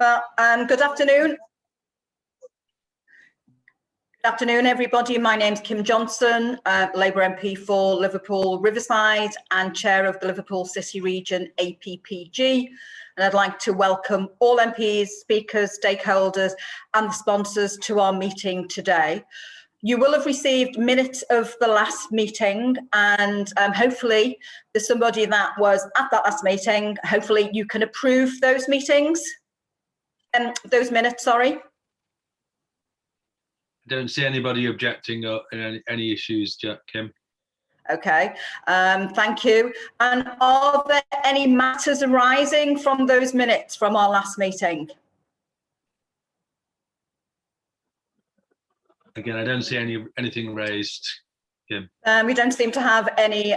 Well, good afternoon. Good afternoon, everybody. My name's Kim Johnson, Labour MP for Liverpool Riverside and Chair of the Liverpool City Region APPG. And I'd like to welcome all MPs, speakers, stakeholders and the sponsors to our meeting today. You will have received minutes of the last meeting, and hopefully there's somebody that was at that last meeting. Hopefully you can approve those those minutes, sorry. I don't see anybody objecting or any issues, Kim. Okay, thank you. And are there any matters arising from those minutes from our last meeting? Again, I don't see anything raised, Kim. We don't seem to have any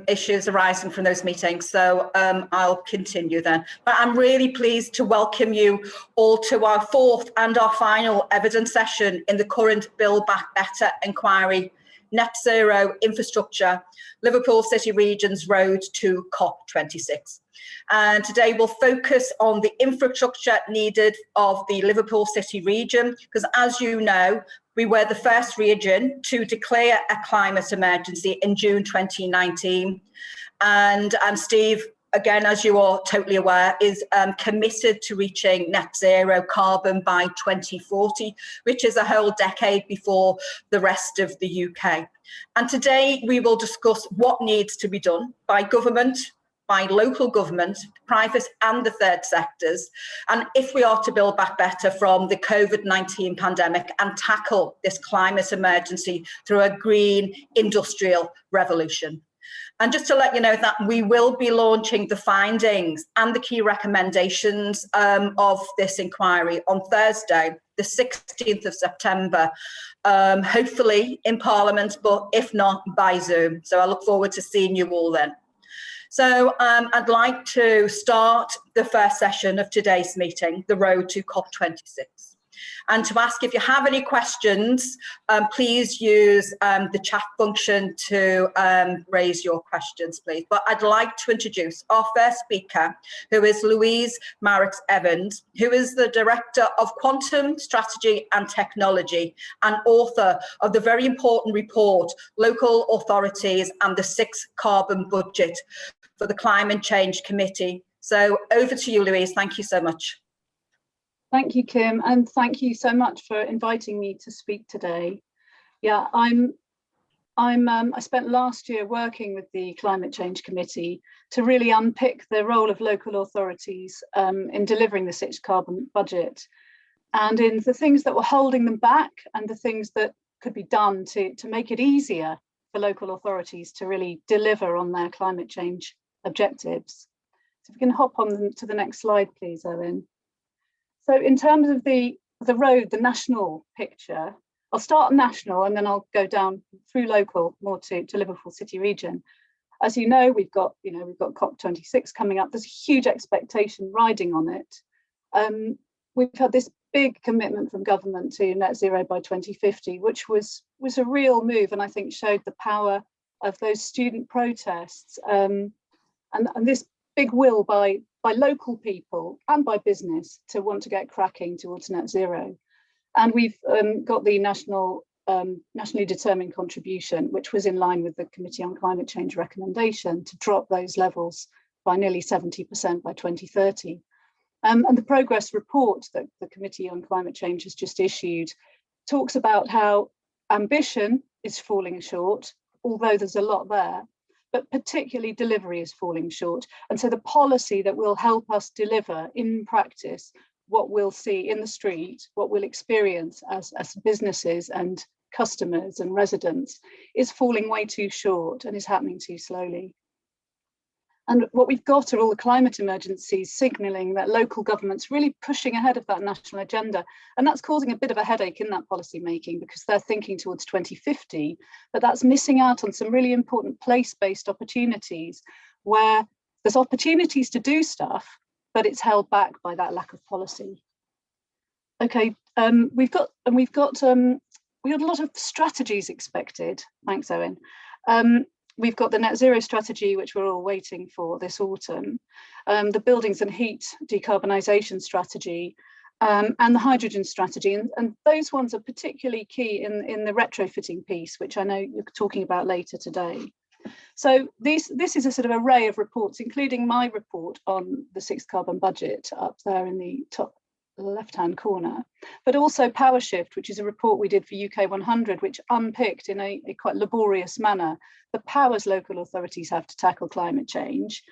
issues arising from those meetings, so I'll continue then. But I'm really pleased to welcome you all to our fourth and our final evidence session in the current Build Back Better inquiry, Net Zero Infrastructure, Liverpool City Region's Road to COP26. And today we'll focus on the infrastructure needed of the Liverpool City region, because as you know, we were the first region to declare a climate emergency in June 2019. And Steve, again, as you are totally aware, is committed to reaching net zero carbon by 2040, which is a whole decade before the rest of the UK. And today we will discuss what needs to be done by government, by local government, private and the third sectors, and if we are to build back better from the COVID-19 pandemic and tackle this climate emergency through a green industrial revolution. And just to let you know that we will be launching the findings and the key recommendations of this inquiry on Thursday, the 16th of September, hopefully in Parliament, but if not, by Zoom. So I look forward to seeing you all then. So I'd like to start the first session of today's meeting, the road to COP26. And to ask if you have any questions, please use the chat function to raise your questions, please. But I'd like to introduce our first speaker, who is Louise Marix-Evans, who is the Director of Quantum Strategy and Technology and author of the very important report, Local Authorities and the Sixth Carbon Budget for the Climate Change Committee. So over to you, Louise. Thank you so much. Thank you, Kim, and thank you so much for inviting me to speak today. Yeah, I spent last year working with the Climate Change Committee to really unpick the role of local authorities in delivering the Sixth Carbon Budget, and in the things that were holding them back and the things that could be done to make it easier for local authorities to really deliver on their climate change objectives. So if we can hop on to the next slide, please, Owen. So in terms of the road, the national picture, I'll start national and then I'll go down through local more to Liverpool City Region. As you know, we've got COP26 coming up. There's a huge expectation riding on it. We've had this big commitment from government to net zero by 2050, which was a real move, and I think showed the power of those student protests and this big will by local people and by business to want to get cracking towards net zero. And we've got the nationally determined contribution, which was in line with the Committee on Climate Change recommendation to drop those levels by nearly 70% by 2030. And the progress report that the Committee on Climate Change has just issued talks about how ambition is falling short, although there's a lot there, but particularly delivery is falling short. And so the policy that will help us deliver in practice what we'll see in the street, what we'll experience as businesses and customers and residents is falling way too short and is happening too slowly. And what we've got are all the climate emergencies signalling that local government's really pushing ahead of that national agenda. And that's causing a bit of a headache in that policy making because they're thinking towards 2050, but that's missing out on some really important place-based opportunities where there's opportunities to do stuff, but it's held back by that lack of policy. Okay, we had a lot of strategies expected. Thanks, Owen. we've got the net zero strategy, which we're all waiting for this autumn, the buildings and heat decarbonisation strategy, and the hydrogen strategy. And those ones are particularly key in the retrofitting piece, which I know you're talking about later today. So this is a sort of array of reports, including my report on the sixth carbon budget up there in the top left-hand corner, but also PowerShift, which is a report we did for UK 100, which unpicked in a quite laborious manner the powers local authorities have to tackle climate change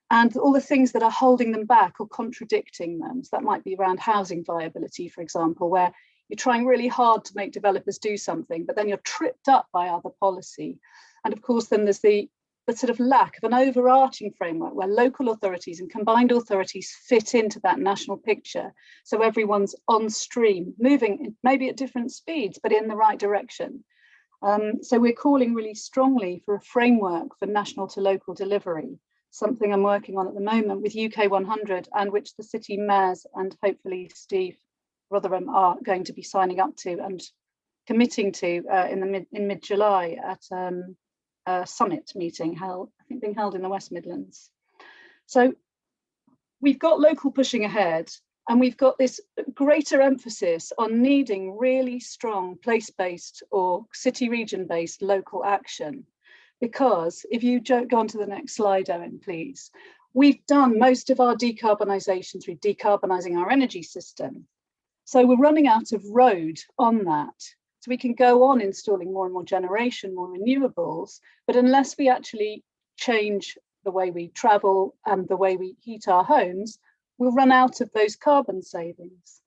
and all the things that are holding them back or contradicting them. So that might be around housing viability, for example, where you're trying really hard to make developers do something, but then you're tripped up by other policy. And of course, then there's the sort of lack of an overarching framework where local authorities and combined authorities fit into that national picture. So everyone's on stream, moving maybe at different speeds, but in the right direction. So we're calling really strongly for a framework for national to local delivery, something I'm working on at the moment with UK 100 and which the city mayors and hopefully Steve Rotherham are going to be signing up to and committing to in mid-July at a summit meeting being held in the West Midlands. So we've got local pushing ahead, and we've got this greater emphasis on needing really strong place-based or city region-based local action. Because if you go on to the next slide, Owen, please, we've done most of our decarbonisation through decarbonising our energy system. So we're running out of road on that. So we can go on installing more and more generation, more renewables, but unless we actually change the way we travel and the way we heat our homes, we'll run out of those carbon savings.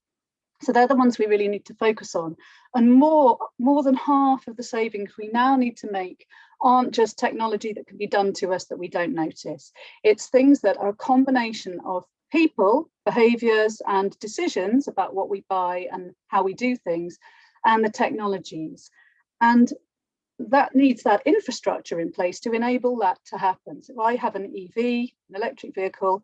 So they're the ones we really need to focus on. And more than half of the savings we now need to make aren't just technology that can be done to us that we don't notice. It's things that are a combination of people, behaviours and decisions about what we buy and how we do things, and the technologies. And that needs that infrastructure in place to enable that to happen. So if I have an EV, an electric vehicle,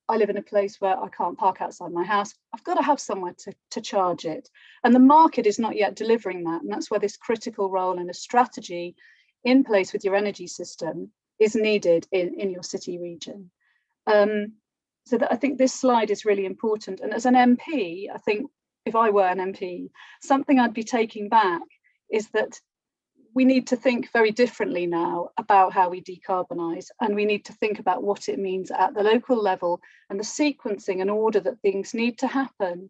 I live in a place where I can't park outside my house, I've got to have somewhere to charge it. And the market is not yet delivering that. And that's where this critical role and a strategy in place with your energy system is needed in your city region. So that I think this slide is really important. And as an MP, I think if I were an MP, something I'd be taking back is that we need to think very differently now about how we decarbonise, and we need to think about what it means at the local level and the sequencing and order that things need to happen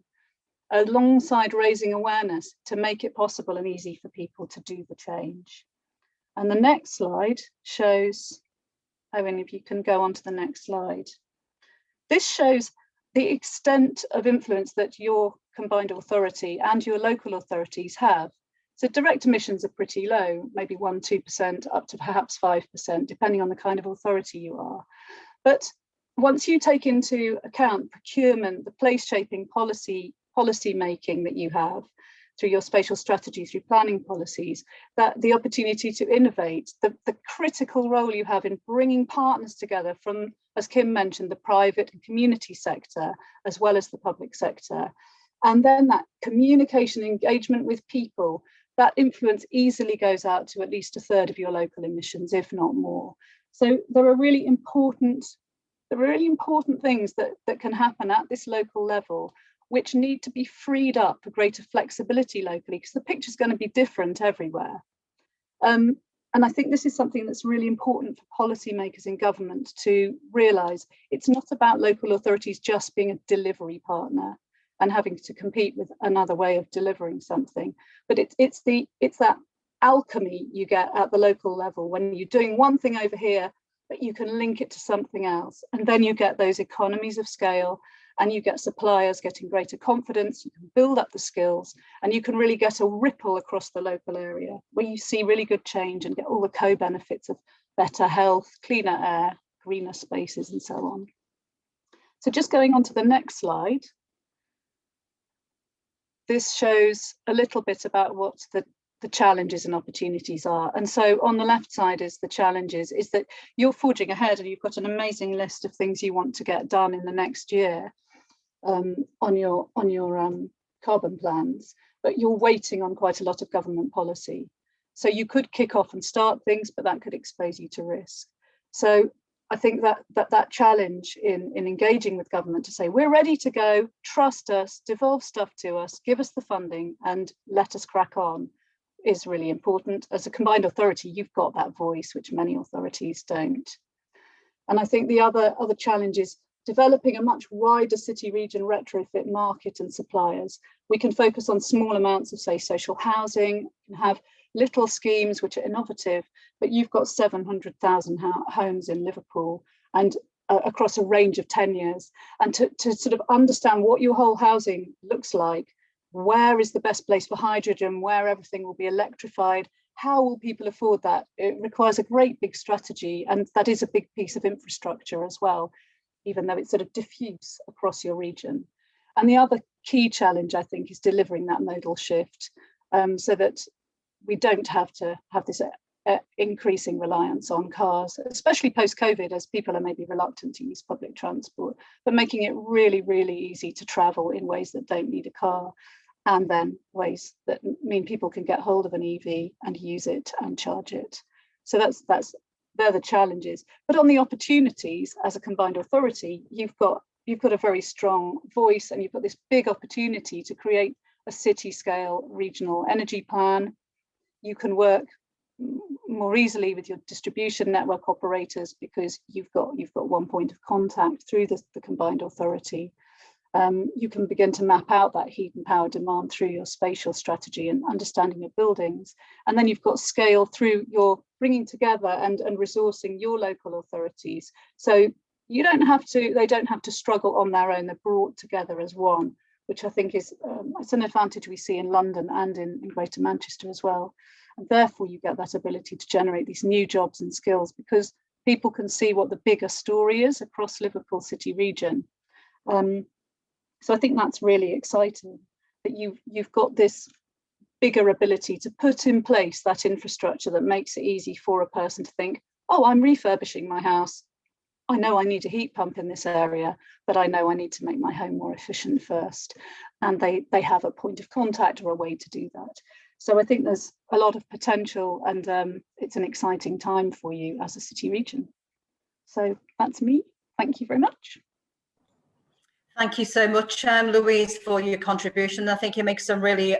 alongside raising awareness to make it possible and easy for people to do the change. And the next slide shows, Owen, if you can go on to the next slide. This shows the extent of influence that your combined authority and your local authorities have. So direct emissions are pretty low, maybe 1-2% up to perhaps 5%, depending on the kind of authority you are. But once you take into account procurement, the place shaping policy making that you have through your spatial strategy, through planning policies, that the opportunity to innovate, the critical role you have in bringing partners together from, as Kim mentioned, the private and community sector, as well as the public sector. And then that communication engagement with people, that influence easily goes out to at least a third of your local emissions, if not more. So there are really important things that can happen at this local level, which need to be freed up for greater flexibility locally, because the picture is going to be different everywhere. And I think this is something that's really important for policymakers in government to realise. It's not about local authorities just being a delivery partner and having to compete with another way of delivering something, but it's that alchemy you get at the local level when you're doing one thing over here, but you can link it to something else, and then you get those economies of scale, and you get suppliers getting greater confidence. You can build up the skills, and you can really get a ripple across the local area where you see really good change and get all the co-benefits of better health, cleaner air, greener spaces, and so on. So just going on to the next slide. This shows a little bit about what the challenges and opportunities are. And so on the left side is the challenges, is that you're forging ahead and you've got an amazing list of things you want to get done in the next year on your carbon plans, but you're waiting on quite a lot of government policy. So you could kick off and start things, but that could expose you to risk. So I think that challenge in engaging with government to say, we're ready to go, trust us, devolve stuff to us, give us the funding and let us crack on, is really important. As a combined authority, you've got that voice, which many authorities don't. And I think the other challenge is developing a much wider city region retrofit market and suppliers. We can focus on small amounts of, say, social housing, and have little schemes which are innovative, but you've got 700,000 homes in Liverpool and across a range of tenures. And to sort of understand what your whole housing looks like, where is the best place for hydrogen, where everything will be electrified, how will people afford that? It requires a great big strategy, and that is a big piece of infrastructure as well, even though it's sort of diffuse across your region. And the other key challenge, I think, is delivering that modal shift so that we don't have to have this increasing reliance on cars, especially post-COVID, as people are maybe reluctant to use public transport, but making it really, really easy to travel in ways that don't need a car, and then ways that mean people can get hold of an EV and use it and charge it. So they're the challenges. But on the opportunities, as a combined authority, you've got a very strong voice, and you've got this big opportunity to create a city scale regional energy plan. You can work more easily with your distribution network operators because you've got one point of contact through the combined authority. You can begin to map out that heat and power demand through your spatial strategy and understanding your buildings. And then you've got scale through your bringing together and resourcing your local authorities. So they don't have to struggle on their own, they're brought together as one, which I think is it's an advantage we see in London and in Greater Manchester as well. And therefore you get that ability to generate these new jobs and skills because people can see what the bigger story is across Liverpool city region. So I think that's really exciting, that you've got this bigger ability to put in place that infrastructure that makes it easy for a person to think, oh, I'm refurbishing my house. I know I need a heat pump in this area, but I know I need to make my home more efficient first. And they have a point of contact or a way to do that. So I think there's a lot of potential, and it's an exciting time for you as a city region. So that's me. Thank you very much. Thank you so much, Louise, for your contribution. I think you make some really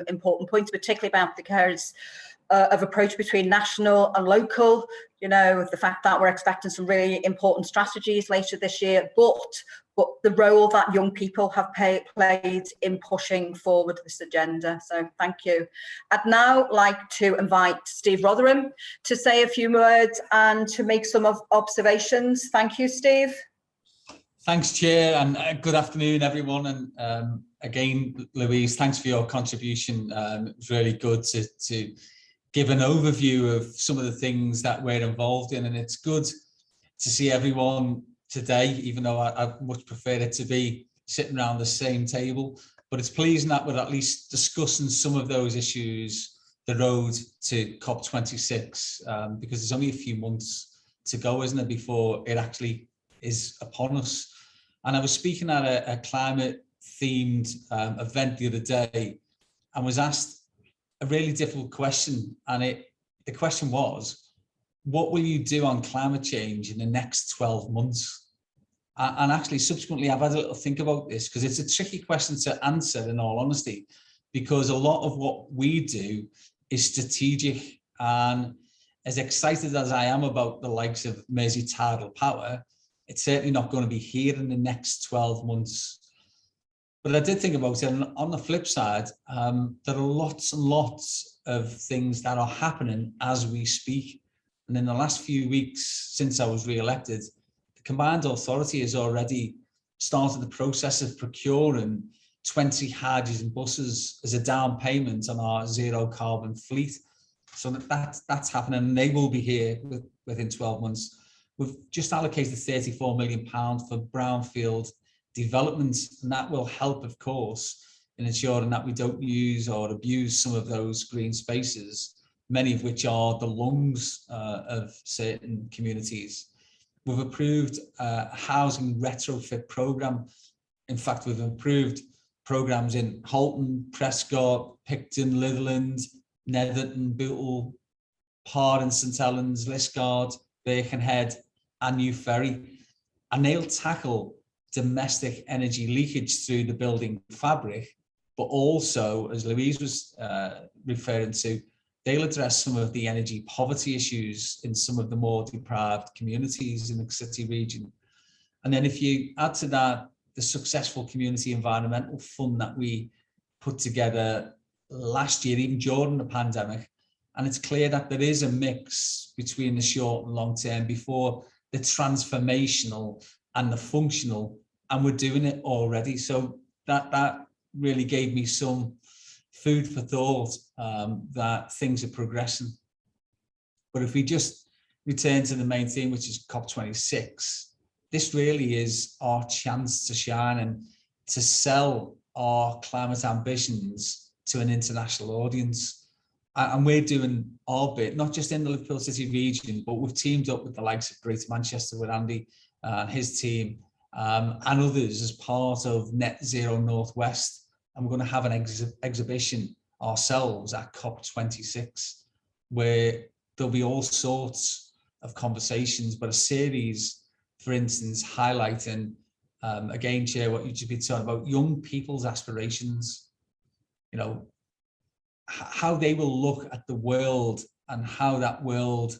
important points, particularly about the currents of approach between national and local, the fact that we're expecting some really important strategies later this year, but the role that young people have played in pushing forward this agenda. So thank you. I'd now like to invite Steve Rotherham to say a few words and to make some observations. Thank you, Steve. Thanks, Chair, and good afternoon, everyone. And again, Louise, thanks for your contribution. It was really good to give an overview of some of the things that we're involved in, and it's good to see everyone today, even though I'd much prefer it to be sitting around the same table. But it's pleasing that we're at least discussing some of those issues, the road to COP26, because there's only a few months to go, isn't it, before it actually is upon us. And I was speaking at a climate themed event the other day and was asked a really difficult question, and the question was, what will you do on climate change in the next 12 months? And actually subsequently I've had a little think about this, because it's a tricky question to answer, in all honesty, because a lot of what we do is strategic, and as excited as I am about the likes of Mersey tidal power, it's certainly not going to be here in the next 12 months. But I did think about it, and on the flip side, there are lots and lots of things that are happening as we speak. And in the last few weeks, since I was re-elected, the Combined Authority has already started the process of procuring 20 hydrogen buses as a down payment on our zero carbon fleet. So that's happening, and they will be here within 12 months. We've just allocated £34 million for brownfield development, and that will help, of course, in ensuring that we don't use or abuse some of those green spaces, many of which are the lungs of certain communities. We've approved a housing retrofit programme. In fact, we've approved programmes in Halton, Prescott, Picton, Litherland, Netherton, Bootle, Parr, St Helens, Liskeard, Birkenhead and New Ferry. And they'll tackle domestic energy leakage through the building fabric, but also, as Louise was referring to, they'll address some of the energy poverty issues in some of the more deprived communities in the city region. And then if you add to that the successful community environmental fund that we put together last year, even during the pandemic, and it's clear that there is a mix between the short and long term before the transformational and the functional, and we're doing it already. So that really gave me some food for thought, that things are progressing. But if we just return to the main theme, which is COP26, this really is our chance to shine and to sell our climate ambitions to an international audience. And we're doing our bit, not just in the Liverpool City region, but we've teamed up with the likes of Greater Manchester with Andy and his team, and others as part of Net Zero Northwest. And we're going to have an exhibition ourselves at COP26, where there'll be all sorts of conversations, but a series, for instance, highlighting, again, Chair, what you just been talking about, young people's aspirations, you know, how they will look at the world and how that world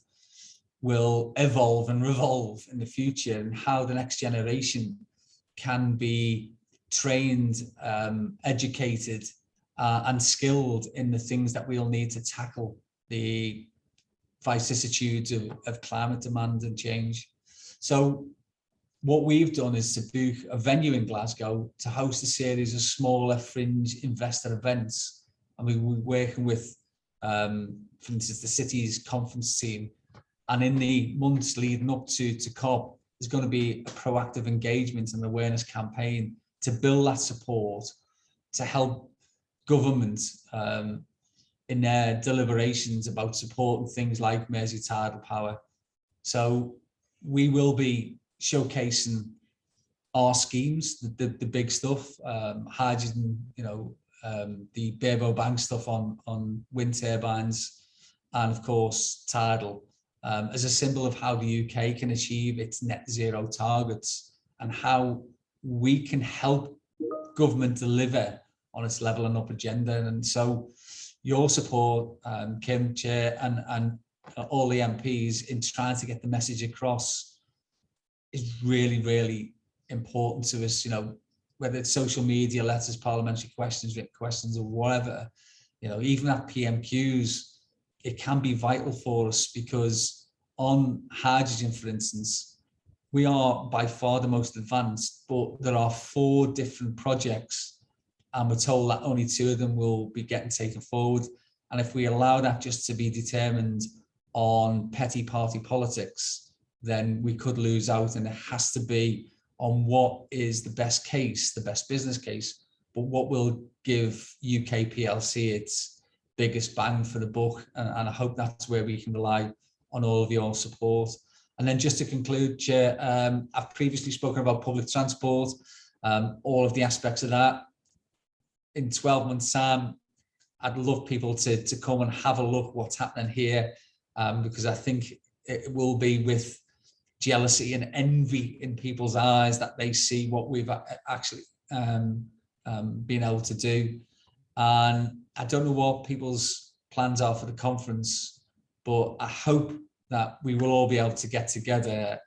will evolve and revolve in the future, and how the next generation can be trained, educated, and skilled in the things that we'll need to tackle the vicissitudes of climate demand and change. So what we've done is to book a venue in Glasgow to host a series of smaller fringe investor events. And we're working with, for instance, the city's conference team. And in the months leading up to COP, there's going to be a proactive engagement and awareness campaign to build that support, to help government in their deliberations about supporting things like Mersey tidal power. So we will be showcasing our schemes, the big stuff, hydrogen, you know, the Barebow Bank stuff on wind turbines, and of course tidal, as a symbol of how the UK can achieve its net zero targets and how we can help government deliver on its level and up agenda. And so your support, Kim, Chair, and all the MPs in trying to get the message across is really, really important to us, you know, whether it's social media, letters, parliamentary questions, written questions, or whatever, you know, even at PMQs, it can be vital for us, because on hydrogen, for instance, we are by far the most advanced, but there are 4 different projects, and we're told that only 2 of them will be getting taken forward. And if we allow that just to be determined on petty party politics, then we could lose out, and it has to be on what is the best case, the best business case, but what will give UK PLC its biggest bang for the buck. And I hope that's where we can rely on all of your support. And then just to conclude, Chair, I've previously spoken about public transport, all of the aspects of that. In 12 months' time, I'd love people to come and have a look what's happening here, because I think it will be with jealousy and envy in people's eyes that they see what we've actually been able to do. And I don't know what people's plans are for the conference, but I hope that we will all be able to get together.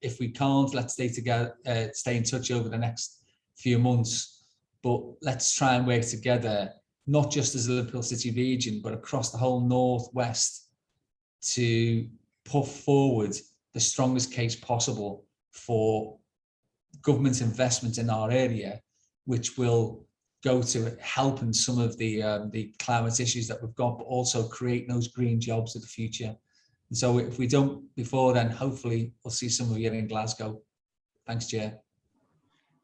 If we can't, let's stay together, stay in touch over the next few months, but let's try and work together, not just as a Liverpool City region, but across the whole Northwest, to put forward the strongest case possible for government investment in our area, which will go to helping some of the climate issues that we've got, but also create those green jobs of the future. And so if we don't before then, hopefully we'll see some of you in Glasgow. Thanks, Chair.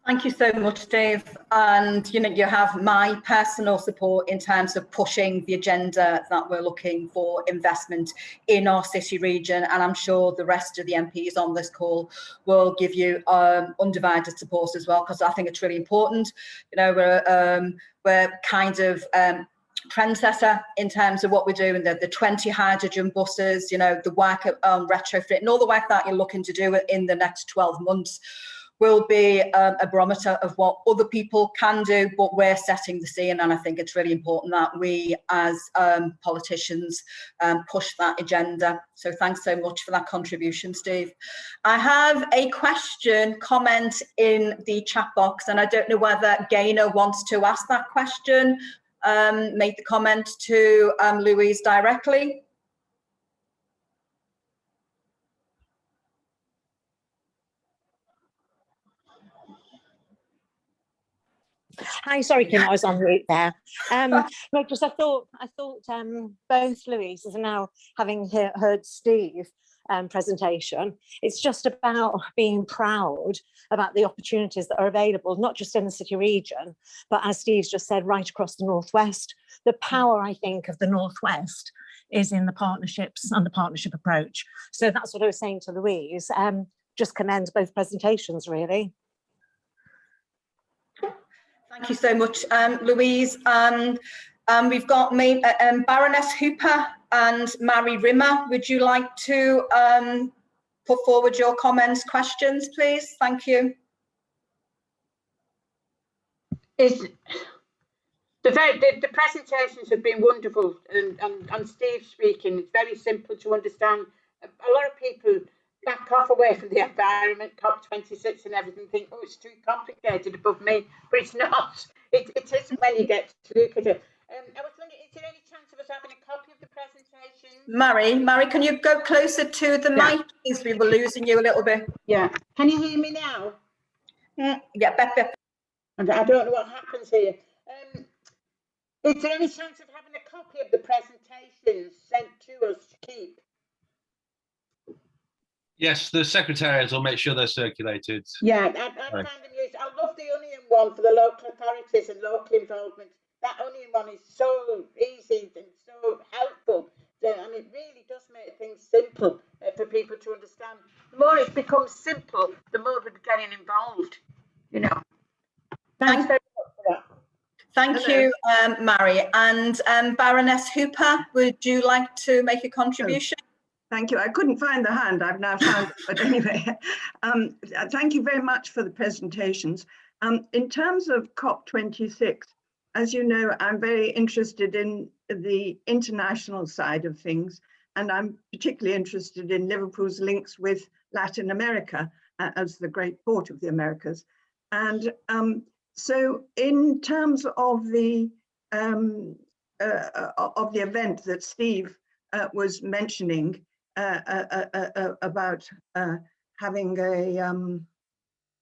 Thank you so much, Dave. And you know, you have my personal support in terms of pushing the agenda that we're looking for investment in our city region. And I'm sure the rest of the MPs on this call will give you undivided support as well, because I think it's really important. You know, we're kind of trendsetter in terms of what we're doing, the 20 hydrogen buses, the work on retrofit and all the work that you're looking to do in the next 12 months will be a barometer of what other people can do, but we're setting the scene. And I think it's really important that we as politicians push that agenda. So thanks so much for that contribution, Steve. I have a comment in the chat box, and I don't know whether Gaynor wants to ask that question, make the comment to Louise directly. Hi, sorry, Kim, I was on mute there. No, because I thought both Louises are now having heard Steve presentation. It's just about being proud about the opportunities that are available, not just in the city region, but as Steve's just said, right across the Northwest. The power, I think, of the Northwest is in the partnerships and the partnership approach. So that's what I was saying to Louise. Just commend both presentations, really. Thank you so much, Louise. We've got Baroness Hooper and Mary Rimmer. Would you like to put forward your comments, questions, please? Thank you. The presentations have been wonderful, and Steve speaking, it's very simple to understand. A lot of people back off away from the environment, COP26 and everything, think, oh, it's too complicated above me, but it's not. It isn't when you get to look at it. I was wondering, is there any chance of us having a copy of the presentation? Mary, can you go closer to the mic, please? We were losing you a little bit. Yeah. Can you hear me now? Yeah, better. I don't know what happens here. Is there any chance of having a copy of the presentations sent to us to keep? Yes, the secretariat will make sure they're circulated. Yeah, I find them useful. I love the onion one for the local authorities and local involvement. That onion one is so easy and so helpful. And it really does make things simple for people to understand. The more it becomes simple, the more we're getting involved, Thanks very much for that. Thank you, Mary. And Baroness Hooper, would you like to make a contribution? Thank you. I couldn't find the hand. I've now found it. But anyway, thank you very much for the presentations. In terms of COP26, as you know, I'm very interested in the international side of things, and I'm particularly interested in Liverpool's links with Latin America as the great port of the Americas. And so in terms of the event that Steve was mentioning, about having a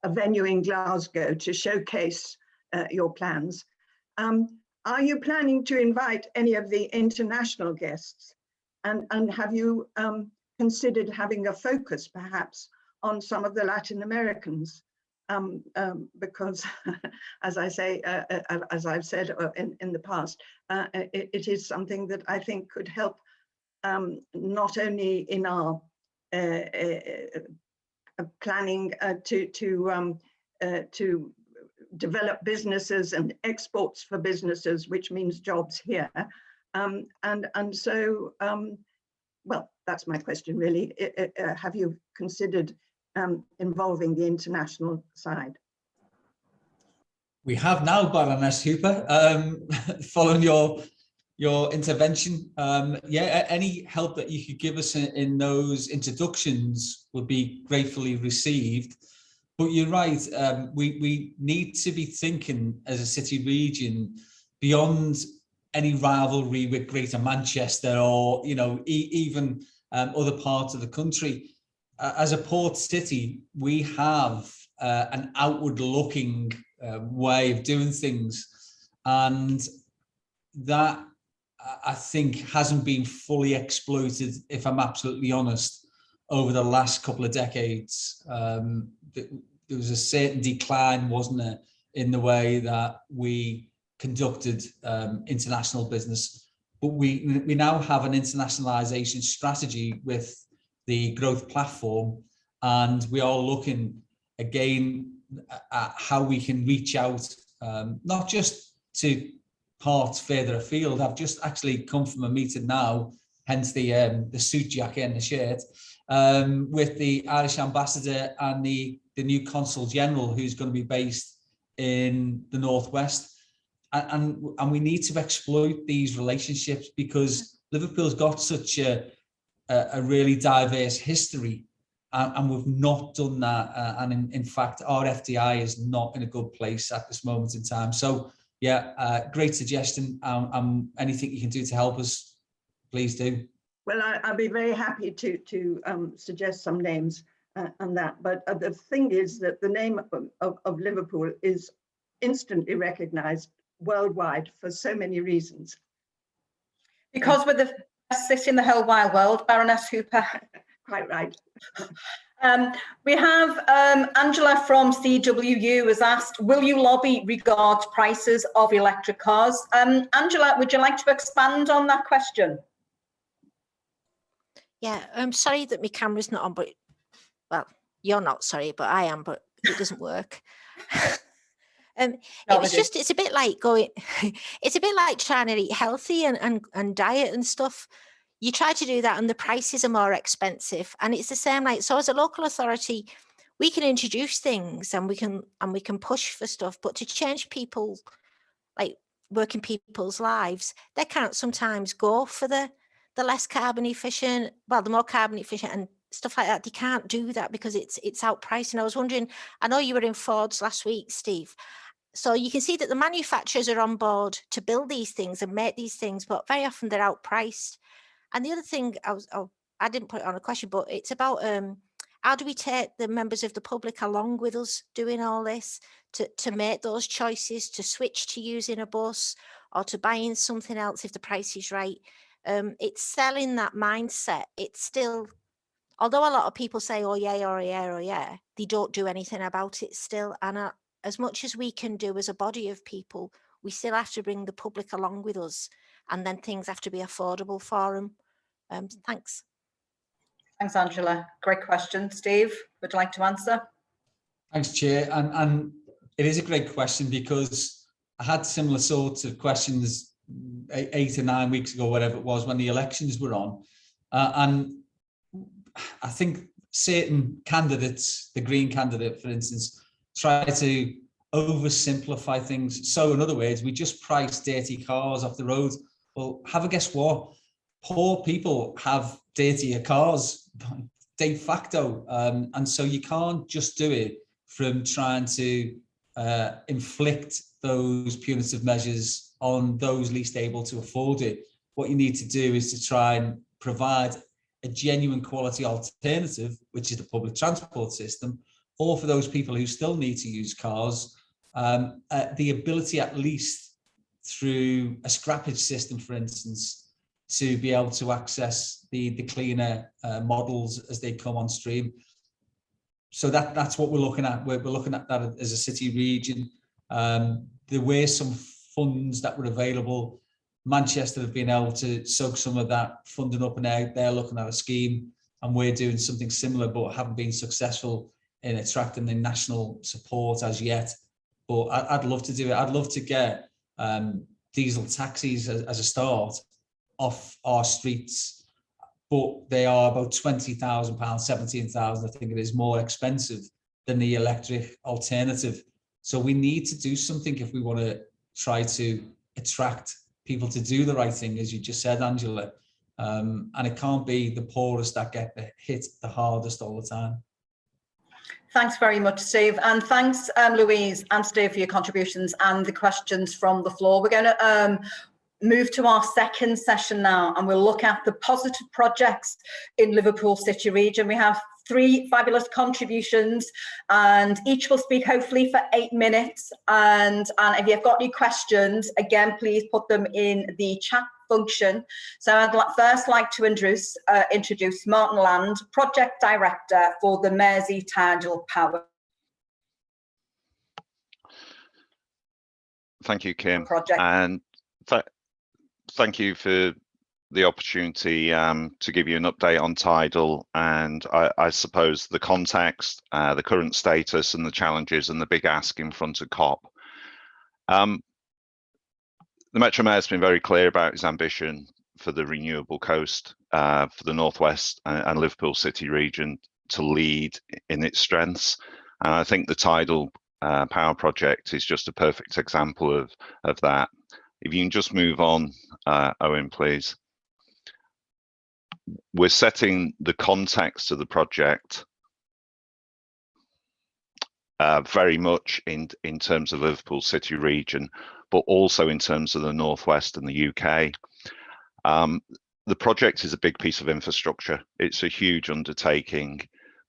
venue in Glasgow to showcase your plans. Are you planning to invite any of the international guests? And have you considered having a focus perhaps on some of the Latin Americans? Because as I say, as I've said in the past, it is something that I think could help not only in our planning to develop businesses and exports for businesses, which means jobs here. And so, well, that's my question really. Have you considered involving the international side? We have now, Baroness Hooper, following your intervention. Yeah, any help that you could give us in those introductions would be gratefully received. But you're right, we need to be thinking as a city region beyond any rivalry with Greater Manchester or, even other parts of the country. As a port city, we have an outward looking way of doing things, and that I think hasn't been fully exploited, if I'm absolutely honest, over the last couple of decades. There was a certain decline, wasn't there, in the way that we conducted international business. But we now have an internationalization strategy with the growth platform, and we are looking again at how we can reach out, not just to parts further afield. I've just actually come from a meeting now, hence the suit jacket and the shirt, with the Irish ambassador and the new consul general, who's going to be based in the Northwest. And we need to exploit these relationships, because Liverpool's got such a really diverse history, and we've not done that. And in fact, our FDI is not in a good place at this moment in time. So yeah, great suggestion. Anything you can do to help us, please do. Well, I'll be very happy to suggest some names on that. But the thing is that the name of Liverpool is instantly recognised worldwide for so many reasons. Because we're the best city in the whole wide world, Baroness Hooper. Quite right. We have Angela from CWU has asked, will you lobby regards prices of electric cars? Angela, would you like to expand on that question? Yeah, I'm sorry that my camera's not on, but, well, you're not sorry, but I am, but it doesn't work. It's a bit like it's a bit like trying to eat healthy and diet and stuff. You try to do that and the prices are more expensive, and it's the same. Like, so as a local authority, we can introduce things and we can push for stuff, but to change people, like working people's lives, they can't sometimes go for the less carbon efficient, well, the more carbon efficient and stuff like that. They can't do that because it's outpriced. And I was wondering, I know you were in Ford's last week, Steve. So you can see that the manufacturers are on board to build these things and make these things, but very often they're outpriced. And the other thing, I didn't put it on a question, but it's about how do we take the members of the public along with us doing all this to make those choices, to switch to using a bus or to buying something else if the price is right. It's selling that mindset. It's still, although a lot of people say, oh yeah, or yeah, or yeah, they don't do anything about it still. And as much as we can do as a body of people, we still have to bring the public along with us, and then things have to be affordable for them. Thanks. Thanks, Angela. Great question. Steve, would you like to answer? Thanks, Chair. And it is a great question, because I had similar sorts of questions 8 or 9 weeks ago, whatever it was, when the elections were on. And I think certain candidates, the Green candidate, for instance, try to oversimplify things. So in other words, we just price dirty cars off the road. Well, have a guess what? Poor people have dirtier cars de facto. And so you can't just do it from trying to inflict those punitive measures on those least able to afford it. What you need to do is to try and provide a genuine quality alternative, which is the public transport system, or for those people who still need to use cars, the ability, at least through a scrappage system, for instance, to be able to access the cleaner models as they come on stream. So that's what we're looking at. We're looking at that as a city region. There were some funds that were available. Manchester have been able to soak some of that funding up, and now they're looking at a scheme, and we're doing something similar, but haven't been successful in attracting the national support as yet. But I'd love to do it. I'd love to get diesel taxis as a start off our streets, but they are about £20,000, 17,000, I think it is, more expensive than the electric alternative. So we need to do something if we want to try to attract people to do the right thing, as you just said, Angela. And it can't be the poorest that get hit the hardest all the time. Thanks very much, Steve. And thanks, Louise and Steve, for your contributions and the questions from the floor. We're going to move to our second session now, and we'll look at the positive projects in Liverpool City region. We have 3 fabulous contributions, and each will speak hopefully for 8 minutes. And if you've got any questions, again, please put them in the chat function. So I'd first like to introduce Martin Land, Project Director for the Mersey Tidal Power Thank you, Kim. Project. And thank you for the opportunity to give you an update on Tidal, and I suppose the context, the current status and the challenges and the big ask in front of COP. the Metro Mayor has been very clear about his ambition for the renewable coast, for the Northwest and Liverpool City region to lead in its strengths. And I think the tidal power project is just a perfect example of that. If you can just move on, Owen, please. We're setting the context of the project very much in terms of Liverpool City region, but also in terms of the Northwest and the UK. The project is a big piece of infrastructure. It's a huge undertaking,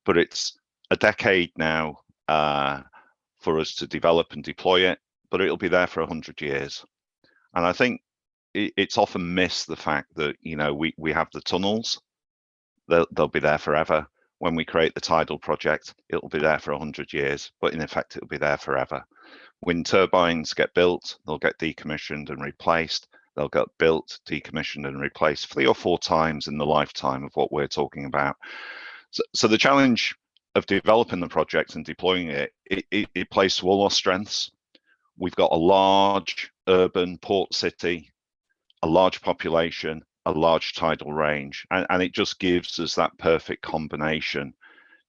but it's a decade now for us to develop and deploy it, but it'll be there for 100 years. And I think it's often missed the fact that, you know, we have the tunnels, they'll be there forever. When we create the tidal project, it'll be there for 100 years, but in effect, it'll be there forever. When turbines get built, they'll get decommissioned and replaced. They'll get built, decommissioned and replaced 3 or 4 times in the lifetime of what we're talking about. So the challenge of developing the project and deploying it plays to all our strengths. We've got a large urban port city, a large population, a large tidal range, and it just gives us that perfect combination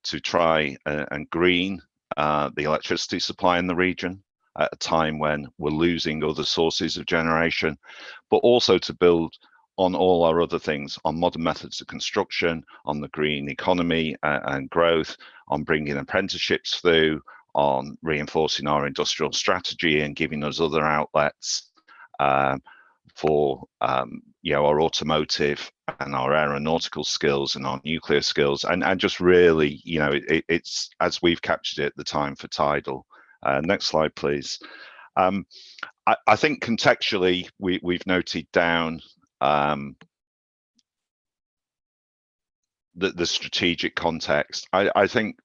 to try and green the electricity supply in the region at a time when we're losing other sources of generation, but also to build on all our other things, on modern methods of construction, on the green economy and growth, on bringing apprenticeships through, on reinforcing our industrial strategy and giving us other outlets for you know, our automotive and our aeronautical skills and our nuclear skills, and just really, you know, it's as we've captured it, the time for tidal. Next slide, please. I think contextually we've noted down the strategic context. I think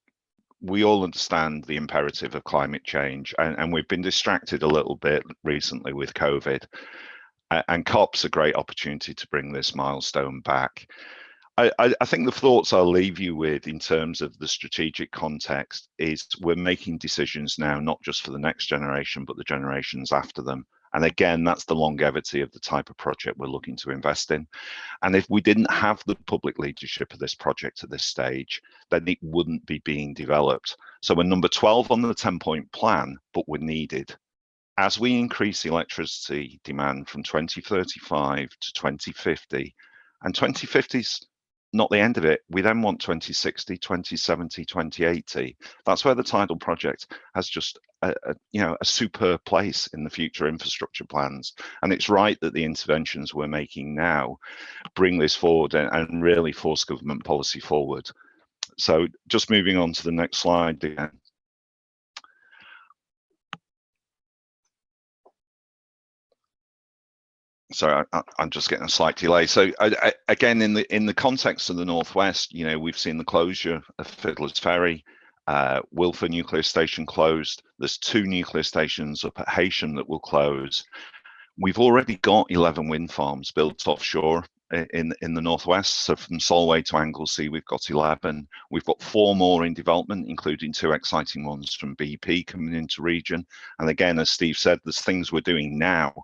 we all understand the imperative of climate change, and we've been distracted a little bit recently with COVID. And COP's a great opportunity to bring this milestone back. I think the thoughts I'll leave you with in terms of the strategic context is we're making decisions now, not just for the next generation, but the generations after them. And again, that's the longevity of the type of project we're looking to invest in. And if we didn't have the public leadership of this project at this stage, then it wouldn't be being developed. So we're number 12 on the 10-point plan, but we're needed. As we increase electricity demand from 2035 to 2050, and 2050 is not the end of it, we then want 2060, 2070, 2080. That's where the tidal project has just you know, a superb place in the future infrastructure plans. And it's right that the interventions we're making now bring this forward and really force government policy forward. So just moving on to the next slide again. Sorry, I'm just getting a slight delay. So again, in the context of the Northwest, you know, we've seen the closure of Fiddler's Ferry, Wilfer nuclear station closed. There's 2 nuclear stations up at Heysham that will close. We've already got 11 wind farms built offshore in the Northwest. So from Solway to Anglesey, we've got 11. We've got 4 more in development, including 2 exciting ones from BP coming into region. And again, as Steve said, there's things we're doing now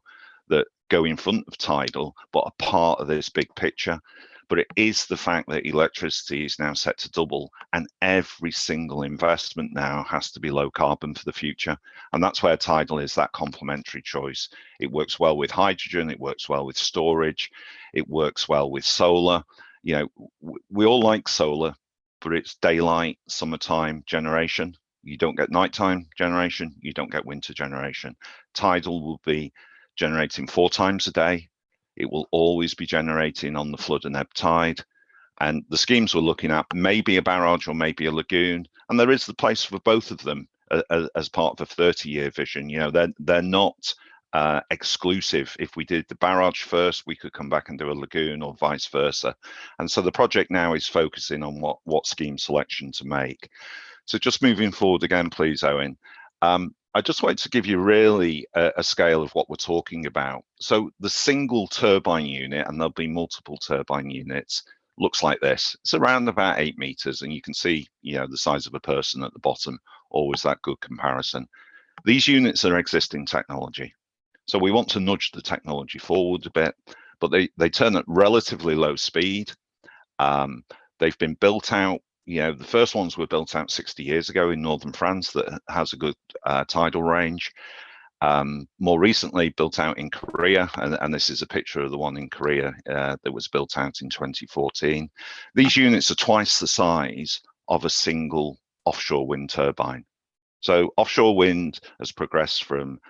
that go in front of tidal, but are part of this big picture. But it is the fact that electricity is now set to double, and every single investment now has to be low carbon for the future. And that's where tidal is that complementary choice. It works well with hydrogen, it works well with storage, it works well with solar. You know, we all like solar, but it's daylight, summertime generation. You don't get nighttime generation, you don't get winter generation. Tidal will be generating 4 times a day. It will always be generating on the flood and ebb tide. And the schemes we're looking at, maybe a barrage or maybe a lagoon. And there is the place for both of them as part of a 30-year vision. You know, they're not exclusive. If we did the barrage first, we could come back and do a lagoon or vice versa. And so the project now is focusing on what scheme selection to make. So just moving forward again, please, Owen. I just wanted to give you really a scale of what we're talking about. So the single turbine unit, and there'll be multiple turbine units, looks like this. It's around about 8 meters, and you can see, you know, the size of a person at the bottom, always that good comparison. These units are existing technology. So we want to nudge the technology forward a bit, but they turn at relatively low speed. They've been built out. You know, the first ones were built out 60 years ago in northern France that has a good tidal range. More recently built out in Korea, and this is a picture of the one in Korea that was built out in 2014. These units are twice the size of a single offshore wind turbine. So offshore wind has progressed from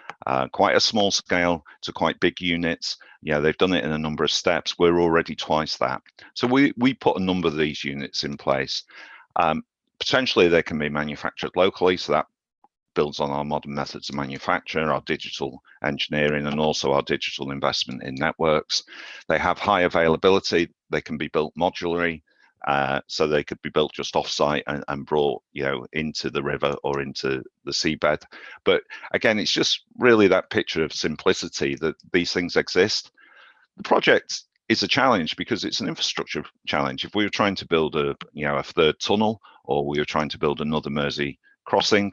quite a small scale to quite big units. Yeah, they've done it in a number of steps. We're already twice that. So we put a number of these units in place. Potentially they can be manufactured locally, so that builds on our modern methods of manufacture, our digital engineering, and also our digital investment in networks. They have high availability. They can be built modularly, so they could be built just off-site and brought, you know, into the river or into the seabed. But again, it's just really that picture of simplicity that these things exist. The project is a challenge because it's an infrastructure challenge. If we were trying to build a third tunnel, or we were trying to build another Mersey crossing,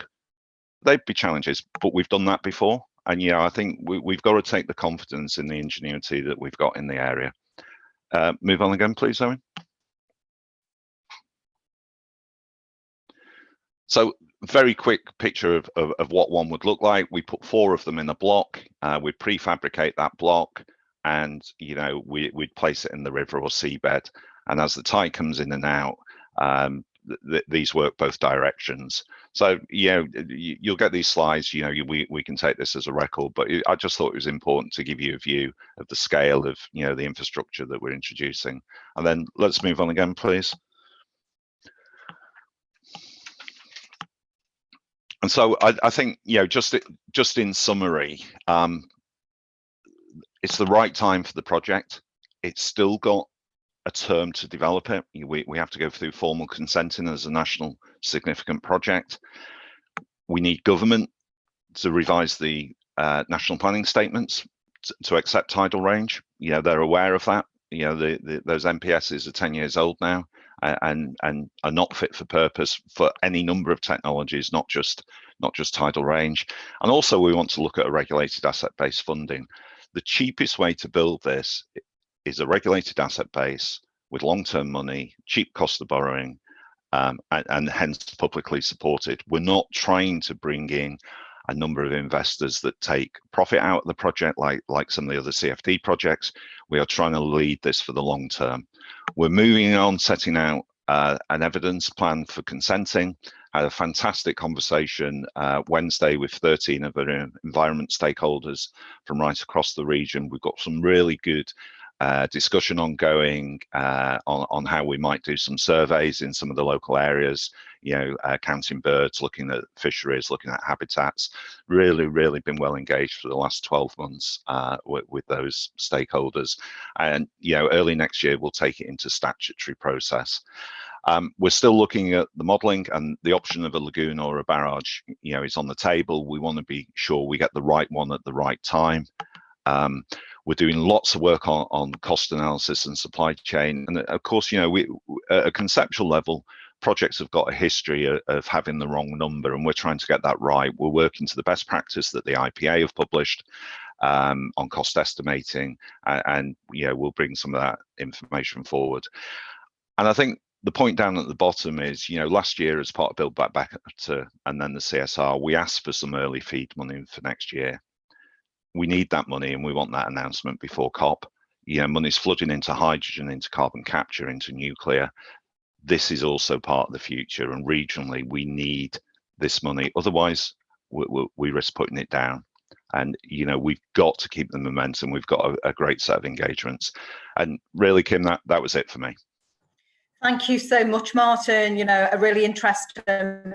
they'd be challenges, but we've done that before. And yeah, I think we've got to take the confidence in the ingenuity that we've got in the area. Move on again, please, Owen. So very quick picture of what one would look like. We put 4 of them in a block. We prefabricate that block, and you know, we'd place it in the river or seabed. And as the tide comes in and out, these work both directions. So, you know, you'll get these slides, you know, we can take this as a record, but I just thought it was important to give you a view of the scale of, you know, the infrastructure that we're introducing. And then let's move on again, please. And so I think, you know, just in summary, it's the right time for the project. It's still got a term to develop it. We have to go through formal consenting as a national significant project. We need government to revise the national planning statements to accept tidal range. You know, they're aware of that. You know, those NPSs are 10 years old now and are not fit for purpose for any number of technologies, not just tidal range. And also we want to look at a regulated asset-based funding. The cheapest way to build this is a regulated asset base with long-term money, cheap cost of borrowing, and hence publicly supported. We're not trying to bring in a number of investors that take profit out of the project like some of the other CFD projects. We are trying to lead this for the long term. We're moving on, setting out an evidence plan for consenting. Had a fantastic conversation Wednesday with 13 of our environment stakeholders from right across the region. We've got some really good discussion ongoing on how we might do some surveys in some of the local areas, you know, counting birds, looking at fisheries, looking at habitats. Really been well engaged for the last 12 months with those stakeholders. And, you know, early next year, we'll take it into statutory process. We're still looking at the modelling, and the option of a lagoon or a barrage, you know, is on the table. We want to be sure we get the right one at the right time. We're doing lots of work on cost analysis and supply chain. And of course, you know, at a conceptual level, projects have got a history of having the wrong number, and we're trying to get that right. We're working to the best practice that the IPA have published on cost estimating, and you know, we'll bring some of that information forward. And I think the point down at the bottom is, you know, last year as part of Build Back Better and then the CSR, we asked for some early feed money for next year. We need that money, and we want that announcement before COP. You know, money's flooding into hydrogen, into carbon capture, into nuclear. This is also part of the future, and regionally we need this money. Otherwise, we risk putting it down. And, you know, we've got to keep the momentum. We've got a great set of engagements. And really, Kim, that was it for me. Thank you so much, Martin. You know, a really interesting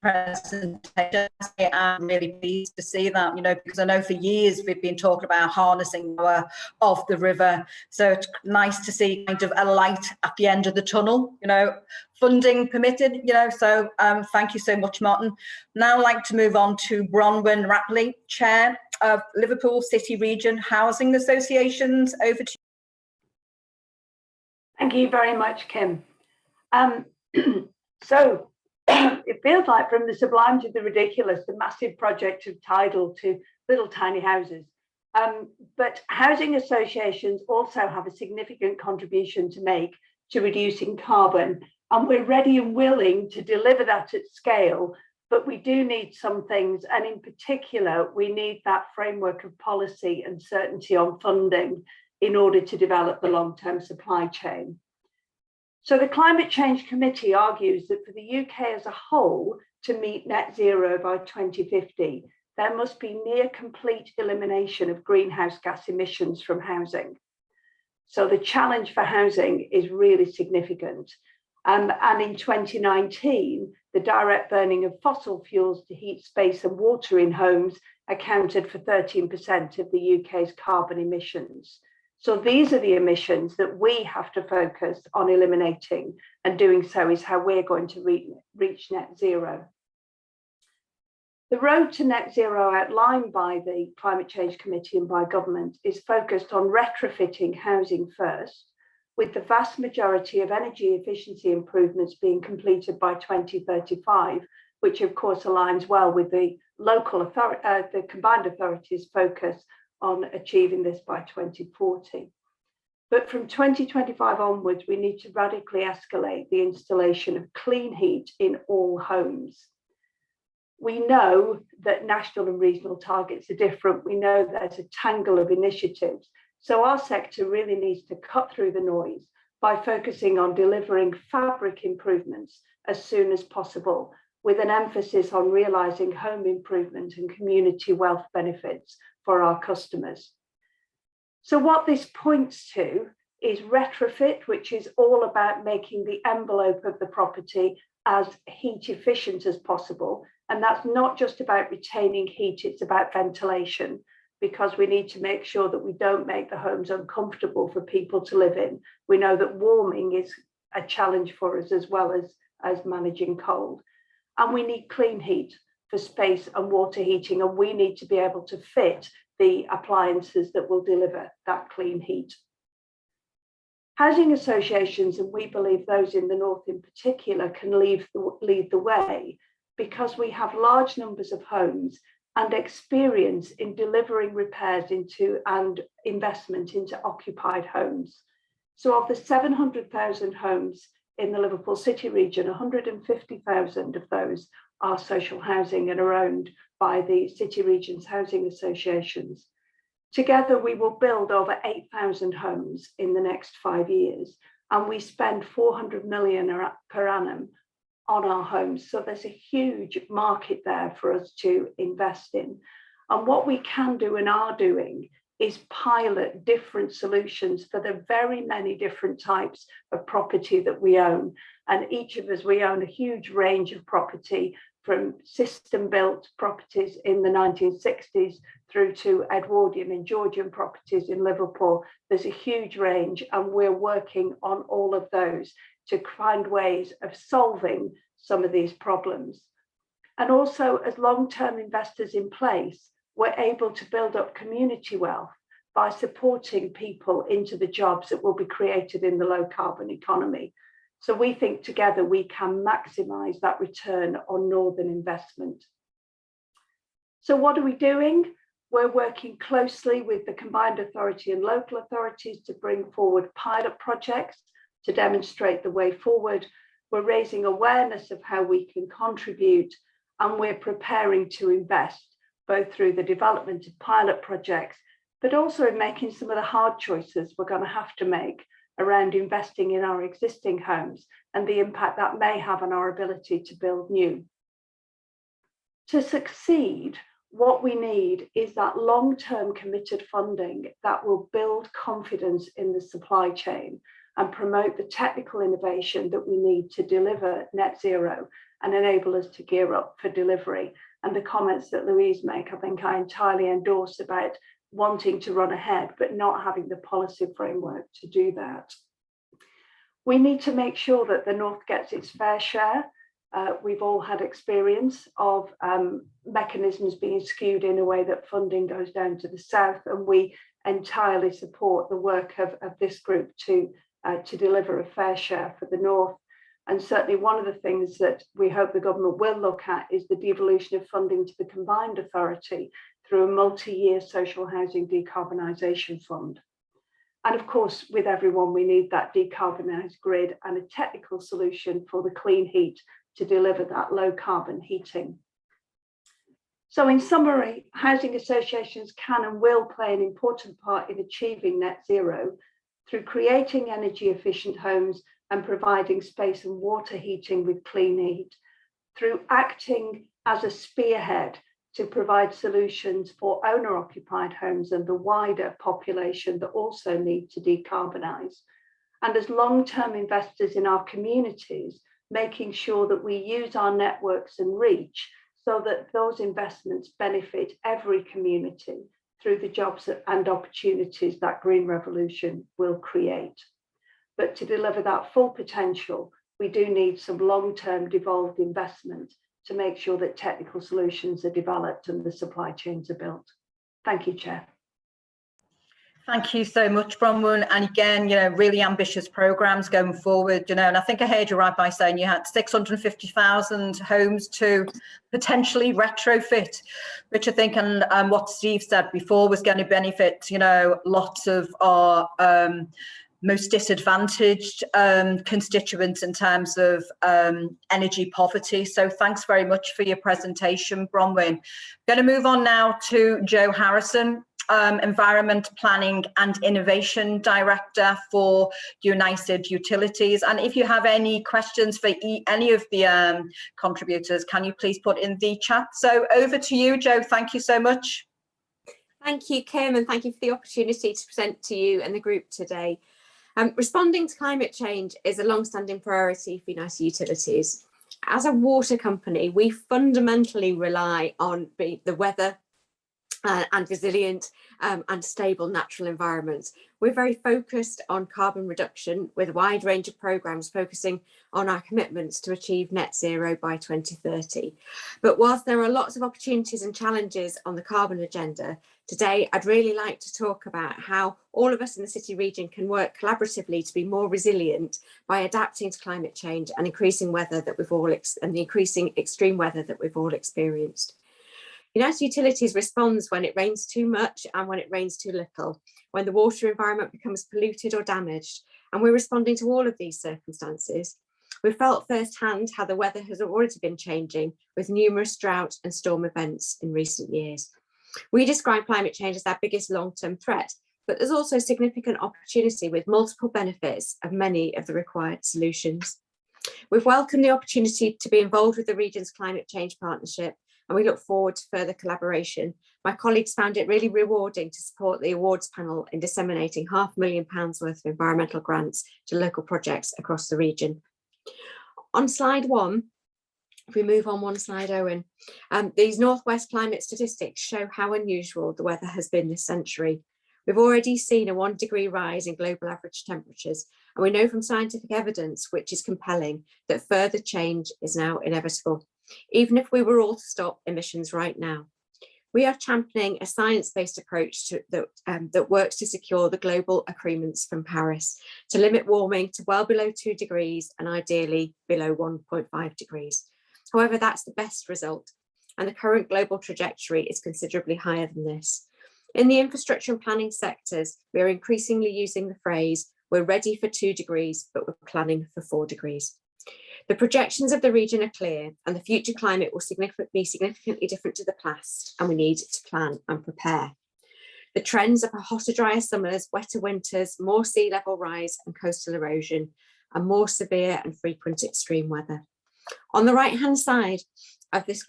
presentation. I'm really pleased to see that, you know, because I know for years we've been talking about harnessing power of the river. So it's nice to see kind of a light at the end of the tunnel, you know, funding permitted, you know, so thank you so much, Martin. Now I'd like to move on to Bronwyn Rapley, Chair of Liverpool City Region Housing Associations. Over to you. Thank you very much, Kim. So it feels like from the sublime to the ridiculous, the massive project of tidal to little tiny houses. But housing associations also have a significant contribution to make to reducing carbon, and we're ready and willing to deliver that at scale. But we do need some things, and in particular, we need that framework of policy and certainty on funding in order to develop the long-term supply chain. So the Climate Change Committee argues that for the UK as a whole to meet net zero by 2050, there must be near complete elimination of greenhouse gas emissions from housing. So the challenge for housing is really significant. And in 2019, the direct burning of fossil fuels to heat space and water in homes accounted for 13% of the UK's carbon emissions. So these are the emissions that we have to focus on eliminating, and doing so is how we're going to reach net zero. The road to net zero outlined by the Climate Change Committee and by government is focused on retrofitting housing first, with the vast majority of energy efficiency improvements being completed by 2035, which of course aligns well with the local authority, the combined authorities' focus on achieving this by 2040. But from 2025 onwards, we need to radically escalate the installation of clean heat in all homes. We know that national and regional targets are different. We know there's a tangle of initiatives. So our sector really needs to cut through the noise by focusing on delivering fabric improvements as soon as possible, with an emphasis on realising home improvement and community wealth benefits for our customers. So what this points to is retrofit, which is all about making the envelope of the property as heat efficient as possible. And that's not just about retaining heat, it's about ventilation, because we need to make sure that we don't make the homes uncomfortable for people to live in. We know that warming is a challenge for us as well as managing cold. And we need clean heat for space and water heating, and we need to be able to fit the appliances that will deliver that clean heat. Housing associations, and we believe those in the North in particular, can lead the way, because we have large numbers of homes and experience in delivering repairs into and investment into occupied homes. So of the 700,000 homes in the Liverpool City region, 150,000 of those are social housing and are owned by the City Region's housing associations. Together, we will build over 8,000 homes in the next 5 years, and we spend 400 million per annum on our homes. So there's a huge market there for us to invest in. And what we can do and are doing is pilot different solutions for the very many different types of property that we own. And each of us, we own a huge range of property, from system-built properties in the 1960s through to Edwardian and Georgian properties in Liverpool. There's a huge range, and we're working on all of those to find ways of solving some of these problems. And also, as long-term investors in place, we're able to build up community wealth by supporting people into the jobs that will be created in the low-carbon economy. So we think together we can maximise that return on northern investment. So what are we doing? We're working closely with the combined authority and local authorities to bring forward pilot projects to demonstrate the way forward. We're raising awareness of how we can contribute, and we're preparing to invest both through the development of pilot projects, but also in making some of the hard choices we're going to have to make around investing in our existing homes and the impact that may have on our ability to build new. To succeed, what we need is that long-term committed funding that will build confidence in the supply chain and promote the technical innovation that we need to deliver net zero and enable us to gear up for delivery. And the comments that Louise make, I think I entirely endorse about wanting to run ahead, but not having the policy framework to do that. We need to make sure that the North gets its fair share. We've all had experience of mechanisms being skewed in a way that funding goes down to the South, and we entirely support the work of this group to deliver a fair share for the North. And certainly one of the things that we hope the government will look at is the devolution of funding to the combined authority through a multi-year social housing decarbonisation fund. And of course, with everyone, we need that decarbonised grid and a technical solution for the clean heat to deliver that low carbon heating. So in summary, housing associations can and will play an important part in achieving net zero through creating energy efficient homes and providing space and water heating with clean heat, through acting as a spearhead to provide solutions for owner-occupied homes and the wider population that also need to decarbonise, and as long-term investors in our communities, making sure that we use our networks and reach so that those investments benefit every community through the jobs and opportunities that Green Revolution will create. But to deliver that full potential, we do need some long-term devolved investment to make sure that technical solutions are developed and the supply chains are built. Thank you, Chair. Thank you so much, Bronwyn. And again, really ambitious programs going forward, and I think I heard you right by saying you had 650,000 homes to potentially retrofit, which I think, and what Steve said before, was going to benefit, lots of our most disadvantaged constituents in terms of energy poverty. So thanks very much for your presentation, Bronwyn. I'm going to move on now to Joe Harrison, Environment Planning and Innovation Director for United Utilities. And if you have any questions for any of the contributors, can you please put in the chat? So over to you, Joe. Thank you so much. Thank you, Kim, and thank you for the opportunity to present to you and the group today. Responding to climate change is a long-standing priority for United Utilities. As a water company, we fundamentally rely on the weather and resilient and stable natural environments. We're very focused on carbon reduction with a wide range of programmes focusing on our commitments to achieve net zero by 2030. But whilst there are lots of opportunities and challenges on the carbon agenda, today I'd really like to talk about how all of us in the City region can work collaboratively to be more resilient by adapting to climate change and increasing weather that we've all and the increasing extreme weather that we've all experienced. United Utilities responds when it rains too much and when it rains too little, when the water environment becomes polluted or damaged, and we're responding to all of these circumstances. We've felt firsthand how the weather has already been changing with numerous drought and storm events in recent years. We describe climate change as our biggest long-term threat, but there's also significant opportunity with multiple benefits of many of the required solutions. We've welcomed the opportunity to be involved with the region's climate change partnership, and we look forward to further collaboration. My colleagues found it really rewarding to support the awards panel in disseminating £500,000 worth of environmental grants to local projects across the region. On slide 1, if we move on one slide, Owen, these Northwest climate statistics show how unusual the weather has been this century. We've already seen a 1 degree rise in global average temperatures, and we know from scientific evidence, which is compelling, that further change is now inevitable, even if we were all to stop emissions right now. We are championing a science-based approach that works to secure the global agreements from Paris to limit warming to well below 2 degrees and ideally below 1.5 degrees. However, that's the best result, and the current global trajectory is considerably higher than this. In the infrastructure and planning sectors, we are increasingly using the phrase, we're ready for 2 degrees, but we're planning for 4 degrees. The projections of the region are clear, and the future climate will be significantly different to the past, and we need to plan and prepare. The trends are for hotter, drier summers, wetter winters, more sea level rise and coastal erosion, and more severe and frequent extreme weather. On the right-hand side of this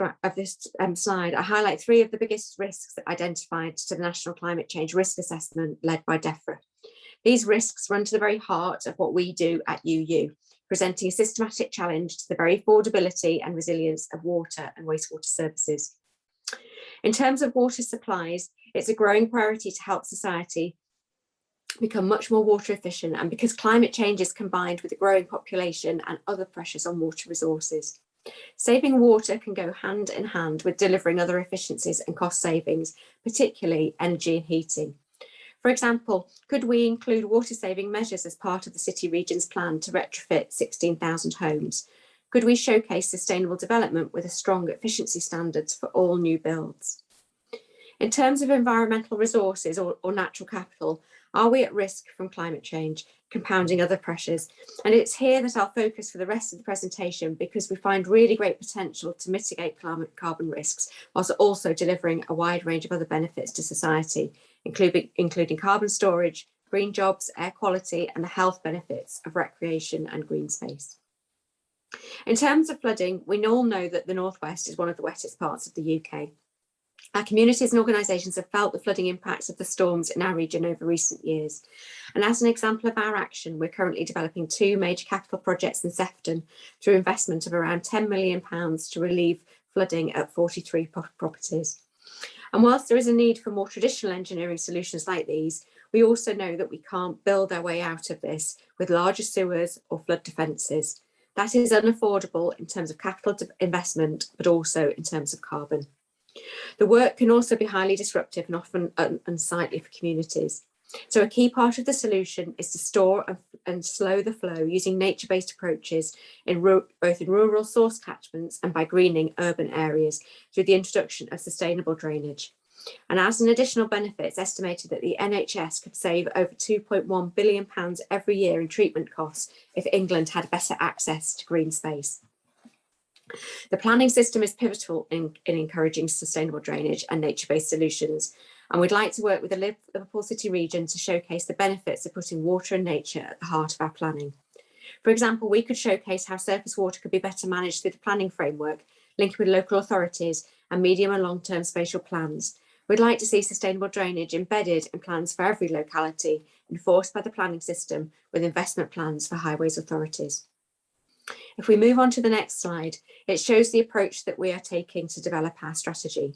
slide, I highlight 3 of the biggest risks identified to the National Climate Change Risk Assessment led by DEFRA. These risks run to the very heart of what we do at UU, presenting a systematic challenge to the very affordability and resilience of water and wastewater services. In terms of water supplies, it's a growing priority to help society become much more water efficient, and because climate change is combined with a growing population and other pressures on water resources. Saving water can go hand in hand with delivering other efficiencies and cost savings, particularly energy and heating. For example, could we include water saving measures as part of the City Region's plan to retrofit 16,000 homes? Could we showcase sustainable development with a strong efficiency standards for all new builds? In terms of environmental resources or natural capital, are we at risk from climate change, compounding other pressures? And it's here that I'll focus for the rest of the presentation, because we find really great potential to mitigate carbon risks, whilst also delivering a wide range of other benefits to society, including carbon storage, green jobs, air quality, and the health benefits of recreation and green space. In terms of flooding, we all know that the North West is one of the wettest parts of the UK. Our communities and organisations have felt the flooding impacts of the storms in our region over recent years. And as an example of our action, we're currently developing 2 major capital projects in Sefton through investment of around £10 million to relieve flooding at 43 properties. And whilst there is a need for more traditional engineering solutions like these, we also know that we can't build our way out of this with larger sewers or flood defences. That is unaffordable in terms of capital investment, but also in terms of carbon. The work can also be highly disruptive and often unsightly for communities. So a key part of the solution is to store and slow the flow using nature-based approaches both in rural source catchments and by greening urban areas through the introduction of sustainable drainage. And as an additional benefit, it's estimated that the NHS could save over £2.1 billion every year in treatment costs if England had better access to green space. The planning system is pivotal in encouraging sustainable drainage and nature-based solutions, and we'd like to work with the Liverpool City region to showcase the benefits of putting water and nature at the heart of our planning. For example, we could showcase how surface water could be better managed through the planning framework, linked with local authorities and medium and long-term spatial plans. We'd like to see sustainable drainage embedded in plans for every locality, enforced by the planning system with investment plans for highways authorities. If we move on to the next slide, it shows the approach that we are taking to develop our strategy.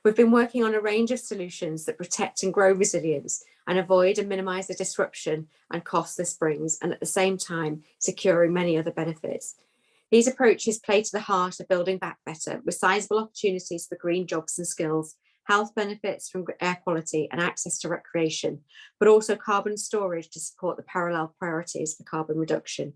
We've been working on a range of solutions that protect and grow resilience and avoid and minimise the disruption and cost this brings, and at the same time securing many other benefits. These approaches play to the heart of building back better, with sizable opportunities for green jobs and skills, health benefits from air quality and access to recreation, but also carbon storage to support the parallel priorities for carbon reduction.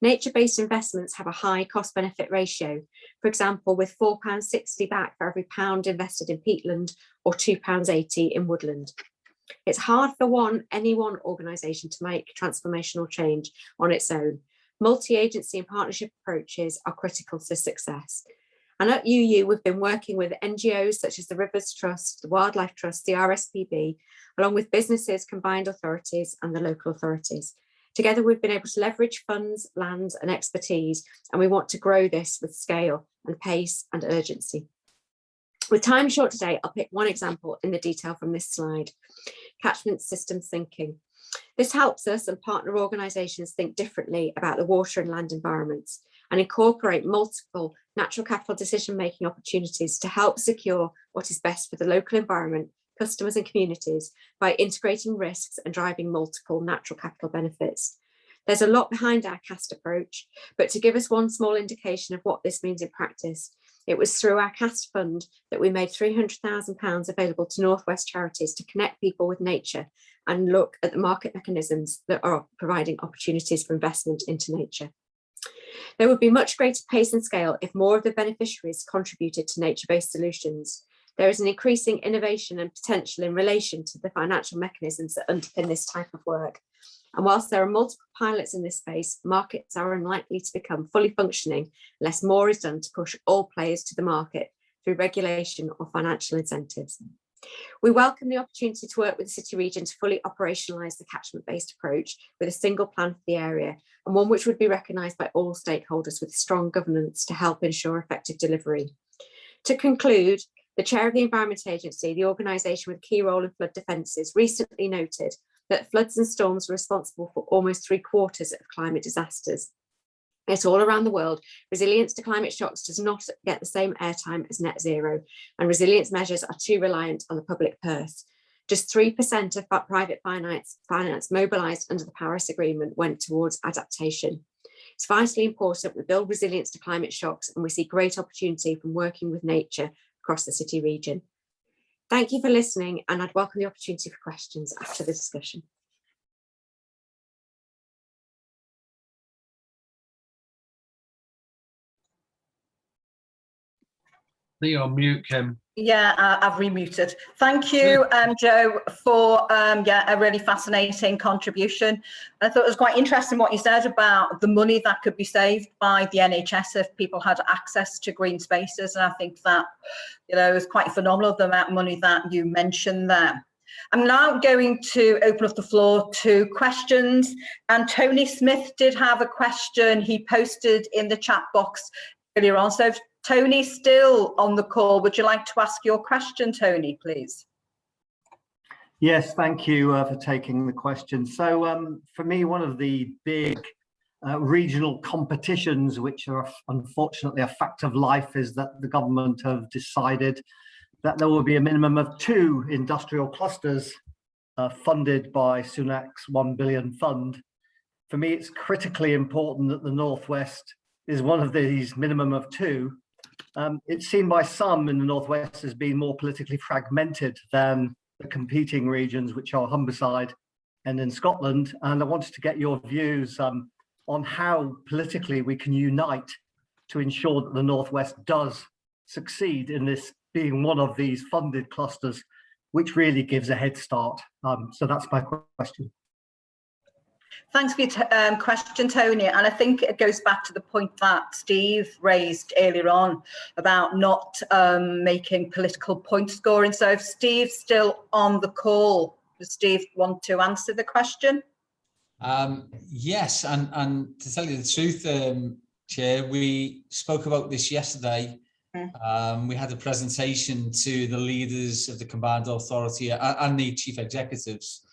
Nature-based investments have a high cost-benefit ratio, for example, with £4.60 back for every pound invested in peatland or £2.80 in woodland. It's hard for any one organisation to make transformational change on its own. Multi-agency and partnership approaches are critical to success. And at UU, we've been working with NGOs such as the Rivers Trust, the Wildlife Trust, the RSPB, along with businesses, combined authorities and the local authorities. Together, we've been able to leverage funds, lands and expertise, and we want to grow this with scale and pace and urgency. With time short today, I'll pick one example in the detail from this slide: catchment systems thinking. This helps us and partner organisations think differently about the water and land environments and incorporate multiple natural capital decision-making opportunities to help secure what is best for the local environment, customers and communities by integrating risks and driving multiple natural capital benefits. There's a lot behind our CAST approach, but to give us one small indication of what this means in practice, it was through our CAST fund that we made £300,000 available to North West charities to connect people with nature and look at the market mechanisms that are providing opportunities for investment into nature. There would be much greater pace and scale if more of the beneficiaries contributed to nature-based solutions. There is an increasing innovation and potential in relation to the financial mechanisms that underpin this type of work. And whilst there are multiple pilots in this space, markets are unlikely to become fully functioning unless more is done to push all players to the market through regulation or financial incentives. We welcome the opportunity to work with the City region to fully operationalise the catchment-based approach with a single plan for the area, and one which would be recognised by all stakeholders with strong governance to help ensure effective delivery. To conclude, the chair of the Environment Agency, the organisation with a key role in flood defences, recently noted that floods and storms are responsible for almost 3/4 of climate disasters. Yet all around the world, resilience to climate shocks does not get the same airtime as net zero, and resilience measures are too reliant on the public purse. Just 3% of private finance mobilised under the Paris Agreement went towards adaptation. It's vitally important we build resilience to climate shocks, and we see great opportunity from working with nature across the City region. Thank you for listening, and I'd welcome the opportunity for questions after the discussion. think you're on mute, Kim. Yeah, I've remuted. Thank you, Joe, for a really fascinating contribution. I thought it was quite interesting what you said about the money that could be saved by the NHS if people had access to green spaces. And I think that, is quite phenomenal, the amount of money that you mentioned there. I'm now going to open up the floor to questions. And Tony Smith did have a question he posted in the chat box earlier on. So if Tony's still on the call, would you like to ask your question, Tony, please? Yes, thank you for taking the question. So for me, one of the big regional competitions, which are unfortunately a fact of life, is that the government have decided that there will be a minimum of 2 industrial clusters funded by Sunak's £1 billion fund. For me, it's critically important that the Northwest is one of these minimum of 2. It's seen by some in the Northwest as being more politically fragmented than the competing regions, which are Humberside and in Scotland. And I wanted to get your views on how politically we can unite to ensure that the Northwest does succeed in this being one of these funded clusters, which really gives a head start. So that's my question. Thanks for your question, Tony. And I think it goes back to the point that Steve raised earlier on about not making political point scoring. So if Steve's still on the call, does Steve want to answer the question? Yes, and to tell you the truth, Chair, we spoke about this yesterday. We had a presentation to the leaders of the Combined Authority and the chief executives.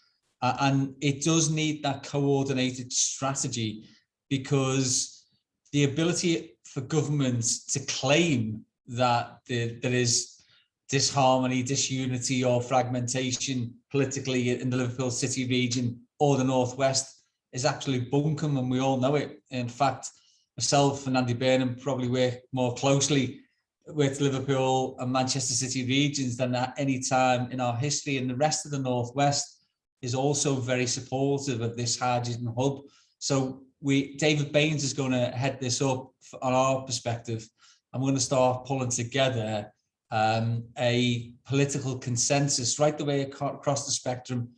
And it does need that coordinated strategy, because the ability for governments to claim that there is disharmony, disunity or fragmentation politically in the Liverpool City region or the Northwest is absolute bunkum, and we all know it. In fact, myself and Andy Burnham probably work more closely with Liverpool and Manchester City regions than at any time in our history, and the rest of the Northwest is also very supportive of this hydrogen hub. So David Baines is going to head this up on our perspective. I'm going to start pulling together a political consensus right the way across the spectrum,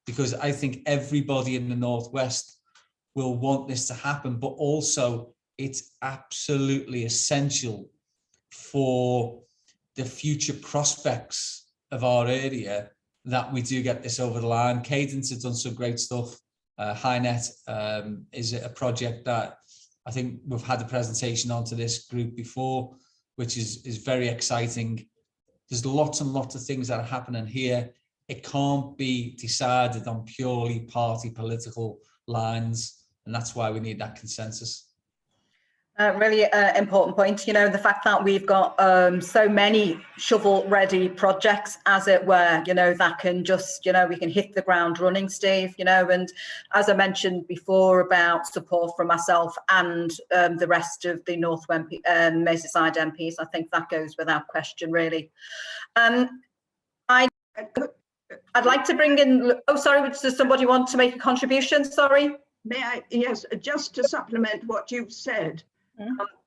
because I think everybody in the Northwest will want this to happen, but also it's absolutely essential for the future prospects of our area that we do get this over the line. Cadence has done some great stuff. HyNet is a project that I think we've had a presentation onto this group before, which is very exciting. There's lots and lots of things that are happening here. It can't be decided on purely party political lines, and that's why we need that consensus. Really important point, the fact that we've got so many shovel-ready projects, as it were, that can just, we can hit the ground running, Steve, and as I mentioned before about support from myself and the rest of the North Merseyside MPs, I think that goes without question, really. I'd like to bring in, oh, sorry, does somebody want to make a contribution? Sorry. May I? Yes, just to supplement what you've said.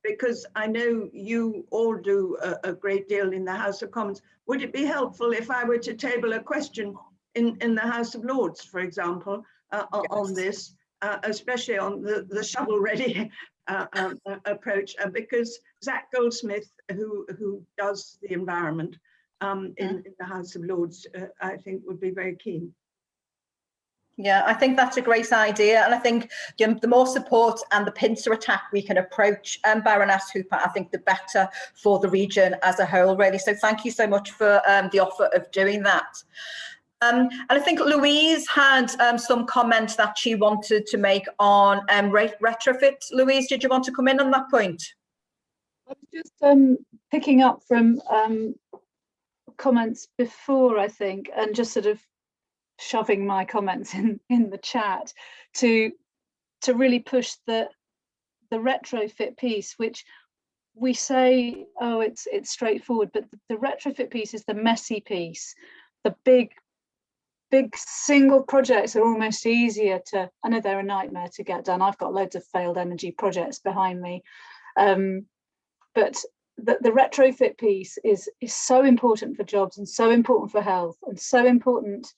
Because I know you all do a great deal in the House of Commons. Would it be helpful if I were to table a question in the House of Lords, for example, on this, especially on the shovel-ready approach? Because Zach Goldsmith, who does the environment in the House of Lords, I think would be very keen. Yeah, I think that's a great idea. And I think the more support and the pincer attack we can approach Baroness Hooper, I think the better for the region as a whole, really. So thank you so much for the offer of doing that. And I think Louise had some comments that she wanted to make on retrofit. Louise, did you want to come in on that point? I was just picking up from comments before, I think, and just sort of shoving my comments in the chat to really push the retrofit piece, which we say, oh, it's straightforward, but the retrofit piece is the messy piece. The big single projects are almost easier to, I know they're a nightmare to get done. I've got loads of failed energy projects behind me, but the retrofit piece is so important for jobs and so important for health and so important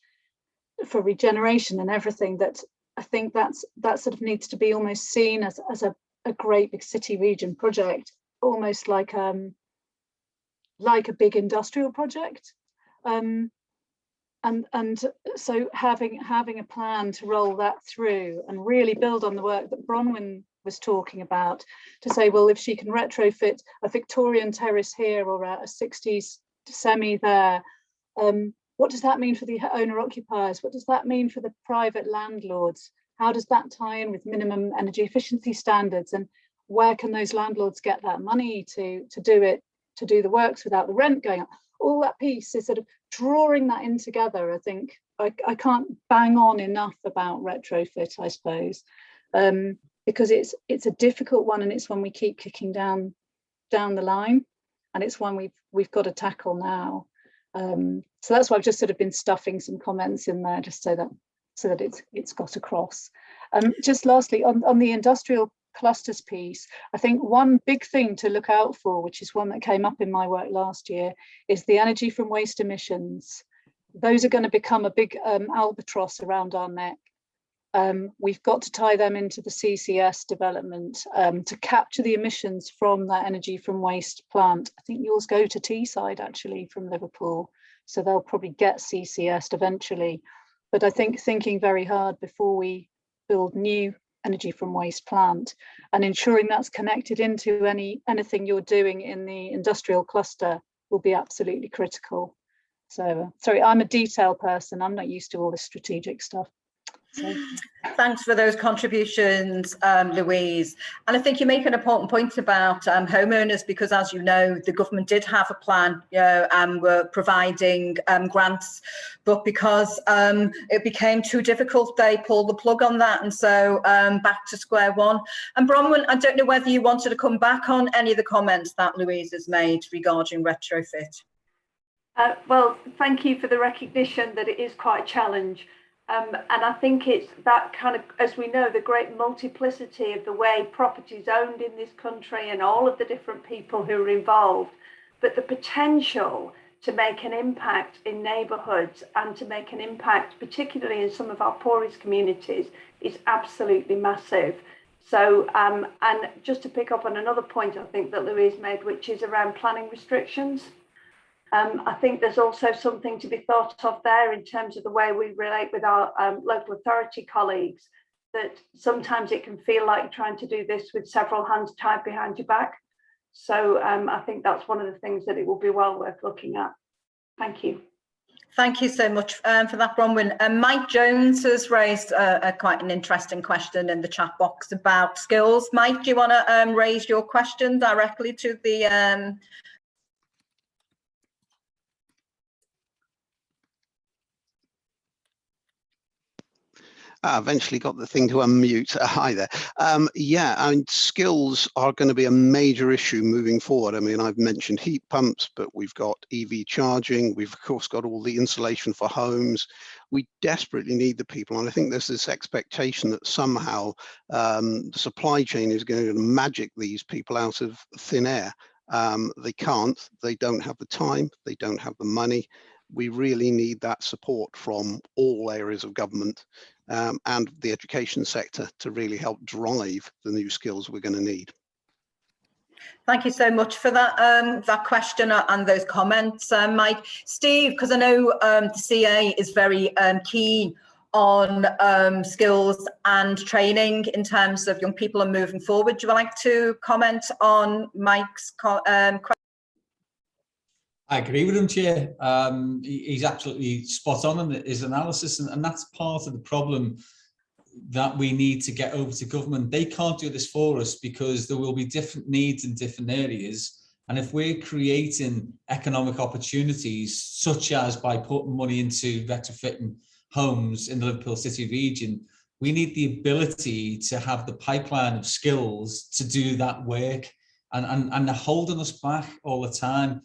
for regeneration and everything, that I think that sort of needs to be almost seen as a great big city region project, almost like a big industrial project. And so having a plan to roll that through and really build on the work that Bronwyn was talking about, to say, well, if she can retrofit a Victorian terrace here or a 60s semi there, what does that mean for the owner occupiers? What does that mean for the private landlords? How does that tie in with minimum energy efficiency standards? And where can those landlords get that money to do the works without the rent going up? All that piece is sort of drawing that in together. I think I can't bang on enough about retrofit, I suppose, because it's a difficult one, and it's one we keep kicking down the line, and it's one we've got to tackle now. So that's why I've just sort of been stuffing some comments in there, just so that it's got across. Just lastly, on the industrial clusters piece, I think one big thing to look out for, which is one that came up in my work last year, is the energy from waste emissions. Those are going to become a big albatross around our neck. We've got to tie them into the CCS development to capture the emissions from that energy from waste plant. I think yours go to Teesside actually from Liverpool, so they'll probably get CCS eventually. But I think thinking very hard before we build new energy from waste plant and ensuring that's connected into anything you're doing in the industrial cluster will be absolutely critical. So sorry, I'm a detail person. I'm not used to all this strategic stuff. So. Thanks for those contributions, Louise. And I think you make an important point about homeowners, because as you know, the government did have a plan, and were providing grants, but because it became too difficult, they pulled the plug on that, and so back to square one. And Bronwyn, I don't know whether you wanted to come back on any of the comments that Louise has made regarding retrofit. Well, thank you for the recognition that it is quite a challenge. And I think it's that kind of, as we know, the great multiplicity of the way property is owned in this country and all of the different people who are involved, but the potential to make an impact in neighbourhoods and to make an impact, particularly in some of our poorest communities, is absolutely massive. So, and just to pick up on another point I think that Louise made, which is around planning restrictions. I think there's also something to be thought of there in terms of the way we relate with our local authority colleagues, that sometimes it can feel like trying to do this with several hands tied behind your back. So I think that's one of the things that it will be well worth looking at. Thank you. Thank you so much for that, Bronwyn. Mike Jones has raised quite an interesting question in the chat box about skills. Mike, do you want to raise your question directly to the I eventually got the thing to unmute. Hi there. Yeah, I mean, skills are going to be a major issue moving forward. I mean, I've mentioned heat pumps, but we've got EV charging. We've, of course, got all the insulation for homes. We desperately need the people. And I think there's this expectation that somehow the supply chain is going to magic these people out of thin air. They can't. They don't have the time. They don't have the money. We really need that support from all areas of government and the education sector to really help drive the new skills we're going to need. Thank you so much for that that question and those comments, Mike. Steve, because I know the CA is very keen on skills and training in terms of young people and moving forward. Do you like to comment on Mike's question? I agree with him, Chair. He's absolutely spot on in his analysis, and that's part of the problem that we need to get over to government. They can't do this for us because there will be different needs in different areas. And if we're creating economic opportunities, such as by putting money into retrofitting homes in the Liverpool City region, we need the ability to have the pipeline of skills to do that work, and they're holding us back all the time.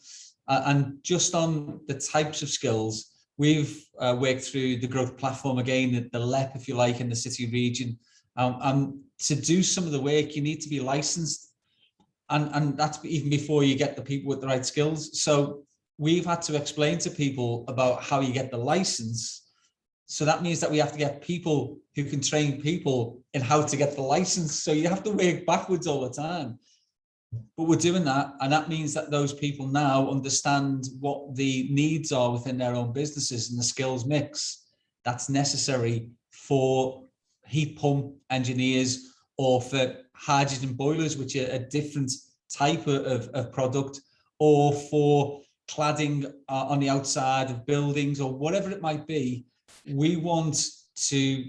And just on the types of skills, we've worked through the growth platform again, the LEP, if you like, in the city region. And to do some of the work, you need to be licensed. And that's even before you get the people with the right skills. So we've had to explain to people about how you get the license. So that means that we have to get people who can train people in how to get the license. So you have to work backwards all the time. But we're doing that. And that means that those people now understand what the needs are within their own businesses and the skills mix that's necessary for heat pump engineers or for hydrogen boilers, which are a different type of product, or for cladding on the outside of buildings or whatever it might be. We want to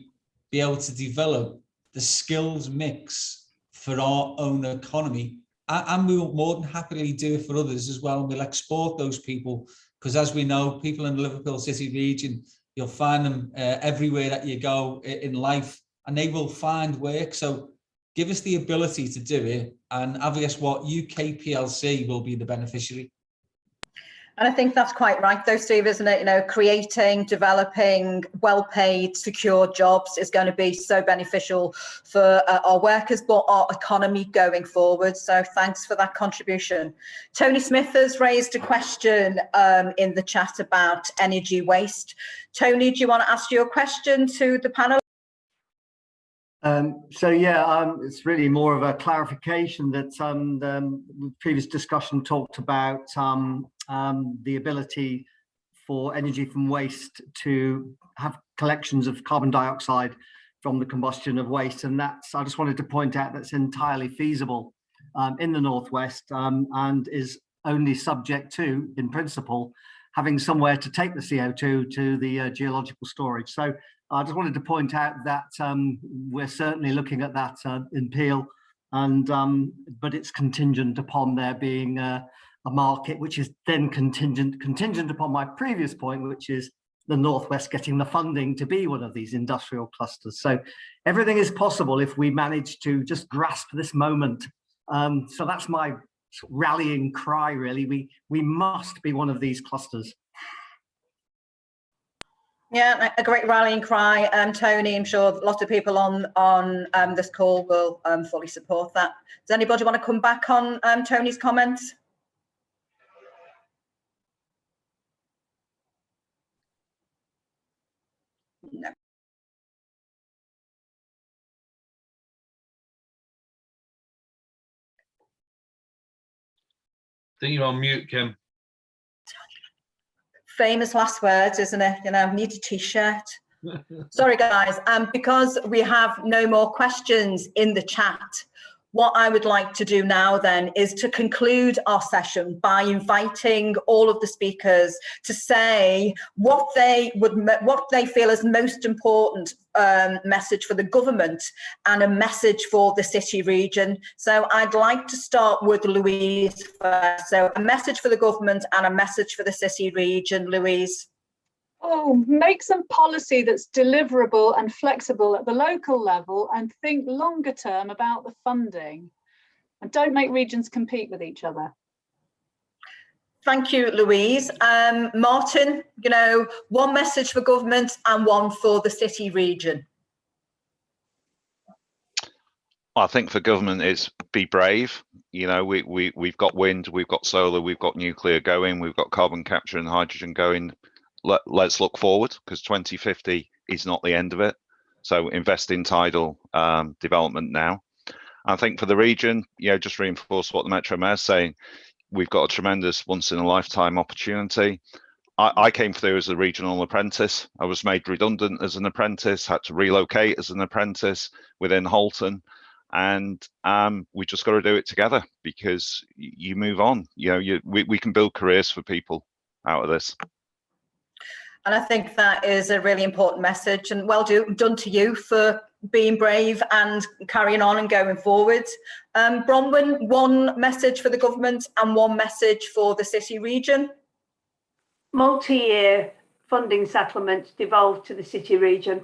be able to develop the skills mix for our own economy, and we will more than happily do it for others as well. And we'll export those people, because as we know, people in the Liverpool City region, you'll find them everywhere that you go in life, and they will find work. So give us the ability to do it, and I guess what UK PLC will be the beneficiary. And I think that's quite right, though, Steve, isn't it? You know, creating, developing well-paid, secure jobs is going to be so beneficial for our workers, but our economy going forward. So thanks for that contribution. Tony Smith has raised a question in the chat about energy waste. Tony, do you want to ask your question to the panel? It's really more of a clarification that the previous discussion talked about the ability for energy from waste to have collections of carbon dioxide from the combustion of waste, and I just wanted to point out that's entirely feasible in the Northwest, and is only subject to, in principle, having somewhere to take the CO2 to the geological storage. So I just wanted to point out that we're certainly looking at that in Peel, and but it's contingent upon there being a market, which is then contingent upon my previous point, which is the Northwest getting the funding to be one of these industrial clusters. So everything is possible if we manage to just grasp this moment. So that's my rallying cry, really. We must be one of these clusters. Yeah, a great rallying cry, Tony. I'm sure lots of people on this call will fully support that. Does anybody want to come back on Tony's comments? No. I think you're on mute, Kim. Famous last words, isn't it? You know, need a t-shirt. Sorry, guys. Because we have no more questions in the chat, what I would like to do now then is to conclude our session by inviting all of the speakers to say what they feel is most important message for the government and a message for the city region. So I'd like to start with Louise first. So a message for the government and a message for the city region, Louise. Oh, make some policy that's deliverable and flexible at the local level, and think longer term about the funding, and don't make regions compete with each other. Thank you, Louise. Martin, you know, one message for government and one for the city region. Well, I think for government is be brave. You know, we've got wind, we've got solar, we've got nuclear going, we've got carbon capture and hydrogen going. Let's look forward, because 2050 is not the end of it. So invest in tidal development now. I think for the region, you know, just reinforce what the Metro Mayor's saying. We've got a tremendous once in a lifetime opportunity. I came through as a regional apprentice. I was made redundant as an apprentice, had to relocate as an apprentice within Halton. And we just got to do it together, because you move on. You know, we can build careers for people out of this. And I think that is a really important message, and well done to you for being brave and carrying on and going forward. Bronwyn, one message for the government and one message for the city region. Multi-year funding settlements devolved to the city region.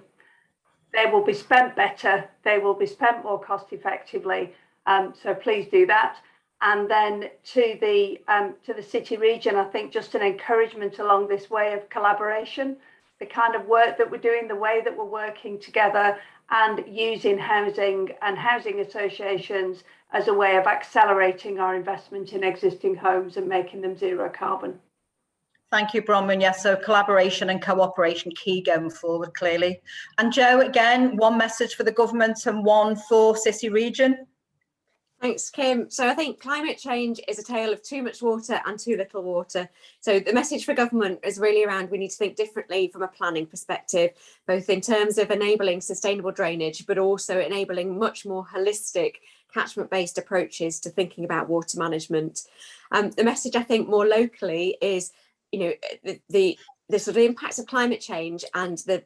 They will be spent better, they will be spent more cost effectively, so please do that. And then to the city region, I think just an encouragement along this way of collaboration, the kind of work that we're doing, the way that we're working together, and using housing and housing associations as a way of accelerating our investment in existing homes and making them zero carbon. Thank you, Bronwyn. Yes, so collaboration and cooperation key going forward, clearly. And Jo, again, one message for the government and one for City Region. Thanks, Kim. So I think climate change is a tale of too much water and too little water. So the message for government is really around we need to think differently from a planning perspective, both in terms of enabling sustainable drainage, but also enabling much more holistic catchment-based approaches to thinking about water management. The message, I think, more locally is, you know, the sort of impacts of climate change and the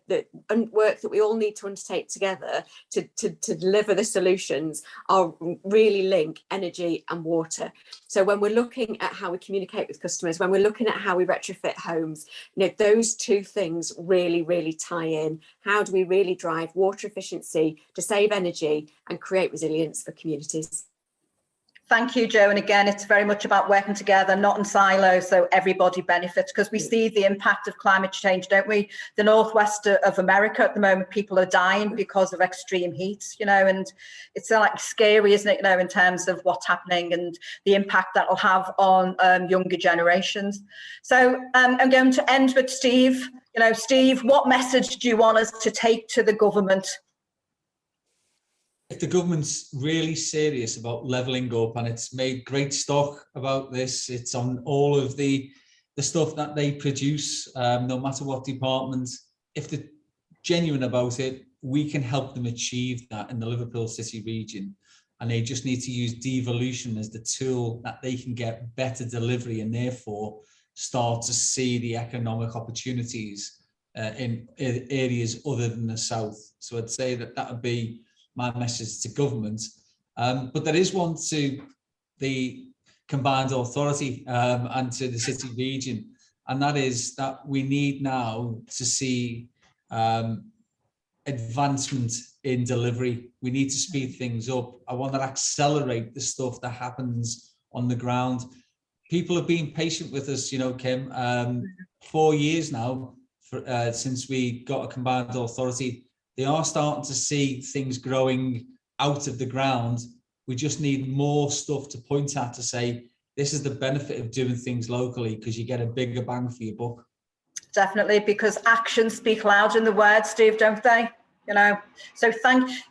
work that we all need to undertake together to deliver the solutions are really link energy and water. So when we're looking at how we communicate with customers, when we're looking at how we retrofit homes, you know, those two things really, really tie in. How do we really drive water efficiency to save energy and create resilience for communities? Thank you, Jo. And again, it's very much about working together, not in silos, so everybody benefits, because we see the impact of climate change, don't we? The northwest of America at the moment, people are dying because of extreme heat, you know, and it's like scary, isn't it, you know, in terms of what's happening and the impact that will have on younger generations. So I'm going to end with Steve. You know, Steve, what message do you want us to take to the government? If the government's really serious about levelling up, and it's made great stock about this, it's on all of the stuff that they produce, no matter what department, if they're genuine about it, we can help them achieve that in the Liverpool City region. And they just need to use devolution as the tool that they can get better delivery and therefore start to see the economic opportunities in areas other than the south. So I'd say that would be my message to government. But there is one to the combined authority and to the city region, and that is that we need now to see advancement in delivery. We need to speed things up. I want to accelerate the stuff that happens on the ground. People have been patient with us, you know, Kim, 4 years now since we got a combined authority. They are starting to see things growing out of the ground. We just need more stuff to point at to say, this is the benefit of doing things locally, because you get a bigger bang for your buck. Definitely, because actions speak louder than the words, Steve, don't they? You know, so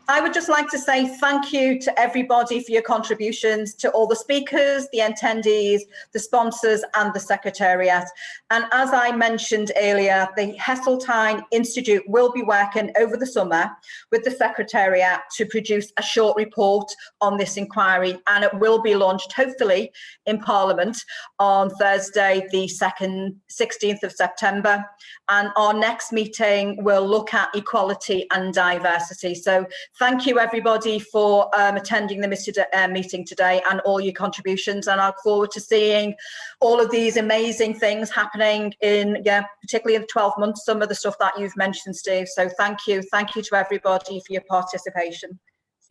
I would just like to say thank you to everybody for your contributions, to all the speakers, the attendees, the sponsors and the Secretariat. And as I mentioned earlier, the Heseltine Institute will be working over the summer with the Secretariat to produce a short report on this inquiry, and it will be launched hopefully in Parliament on Thursday, the 16th of September. And our next meeting will look at equality and diversity. So thank you everybody for attending the meeting today and all your contributions, and I look forward to seeing all of these amazing things happening in, particularly in the 12 months, some of the stuff that you've mentioned, Steve. So thank you to everybody for your participation.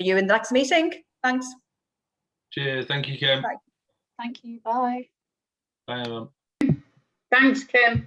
See you in the next meeting. Thanks. Cheers. Thank you, Kim. Bye. Thank you. Bye. Bye, everyone. Thanks, Kim.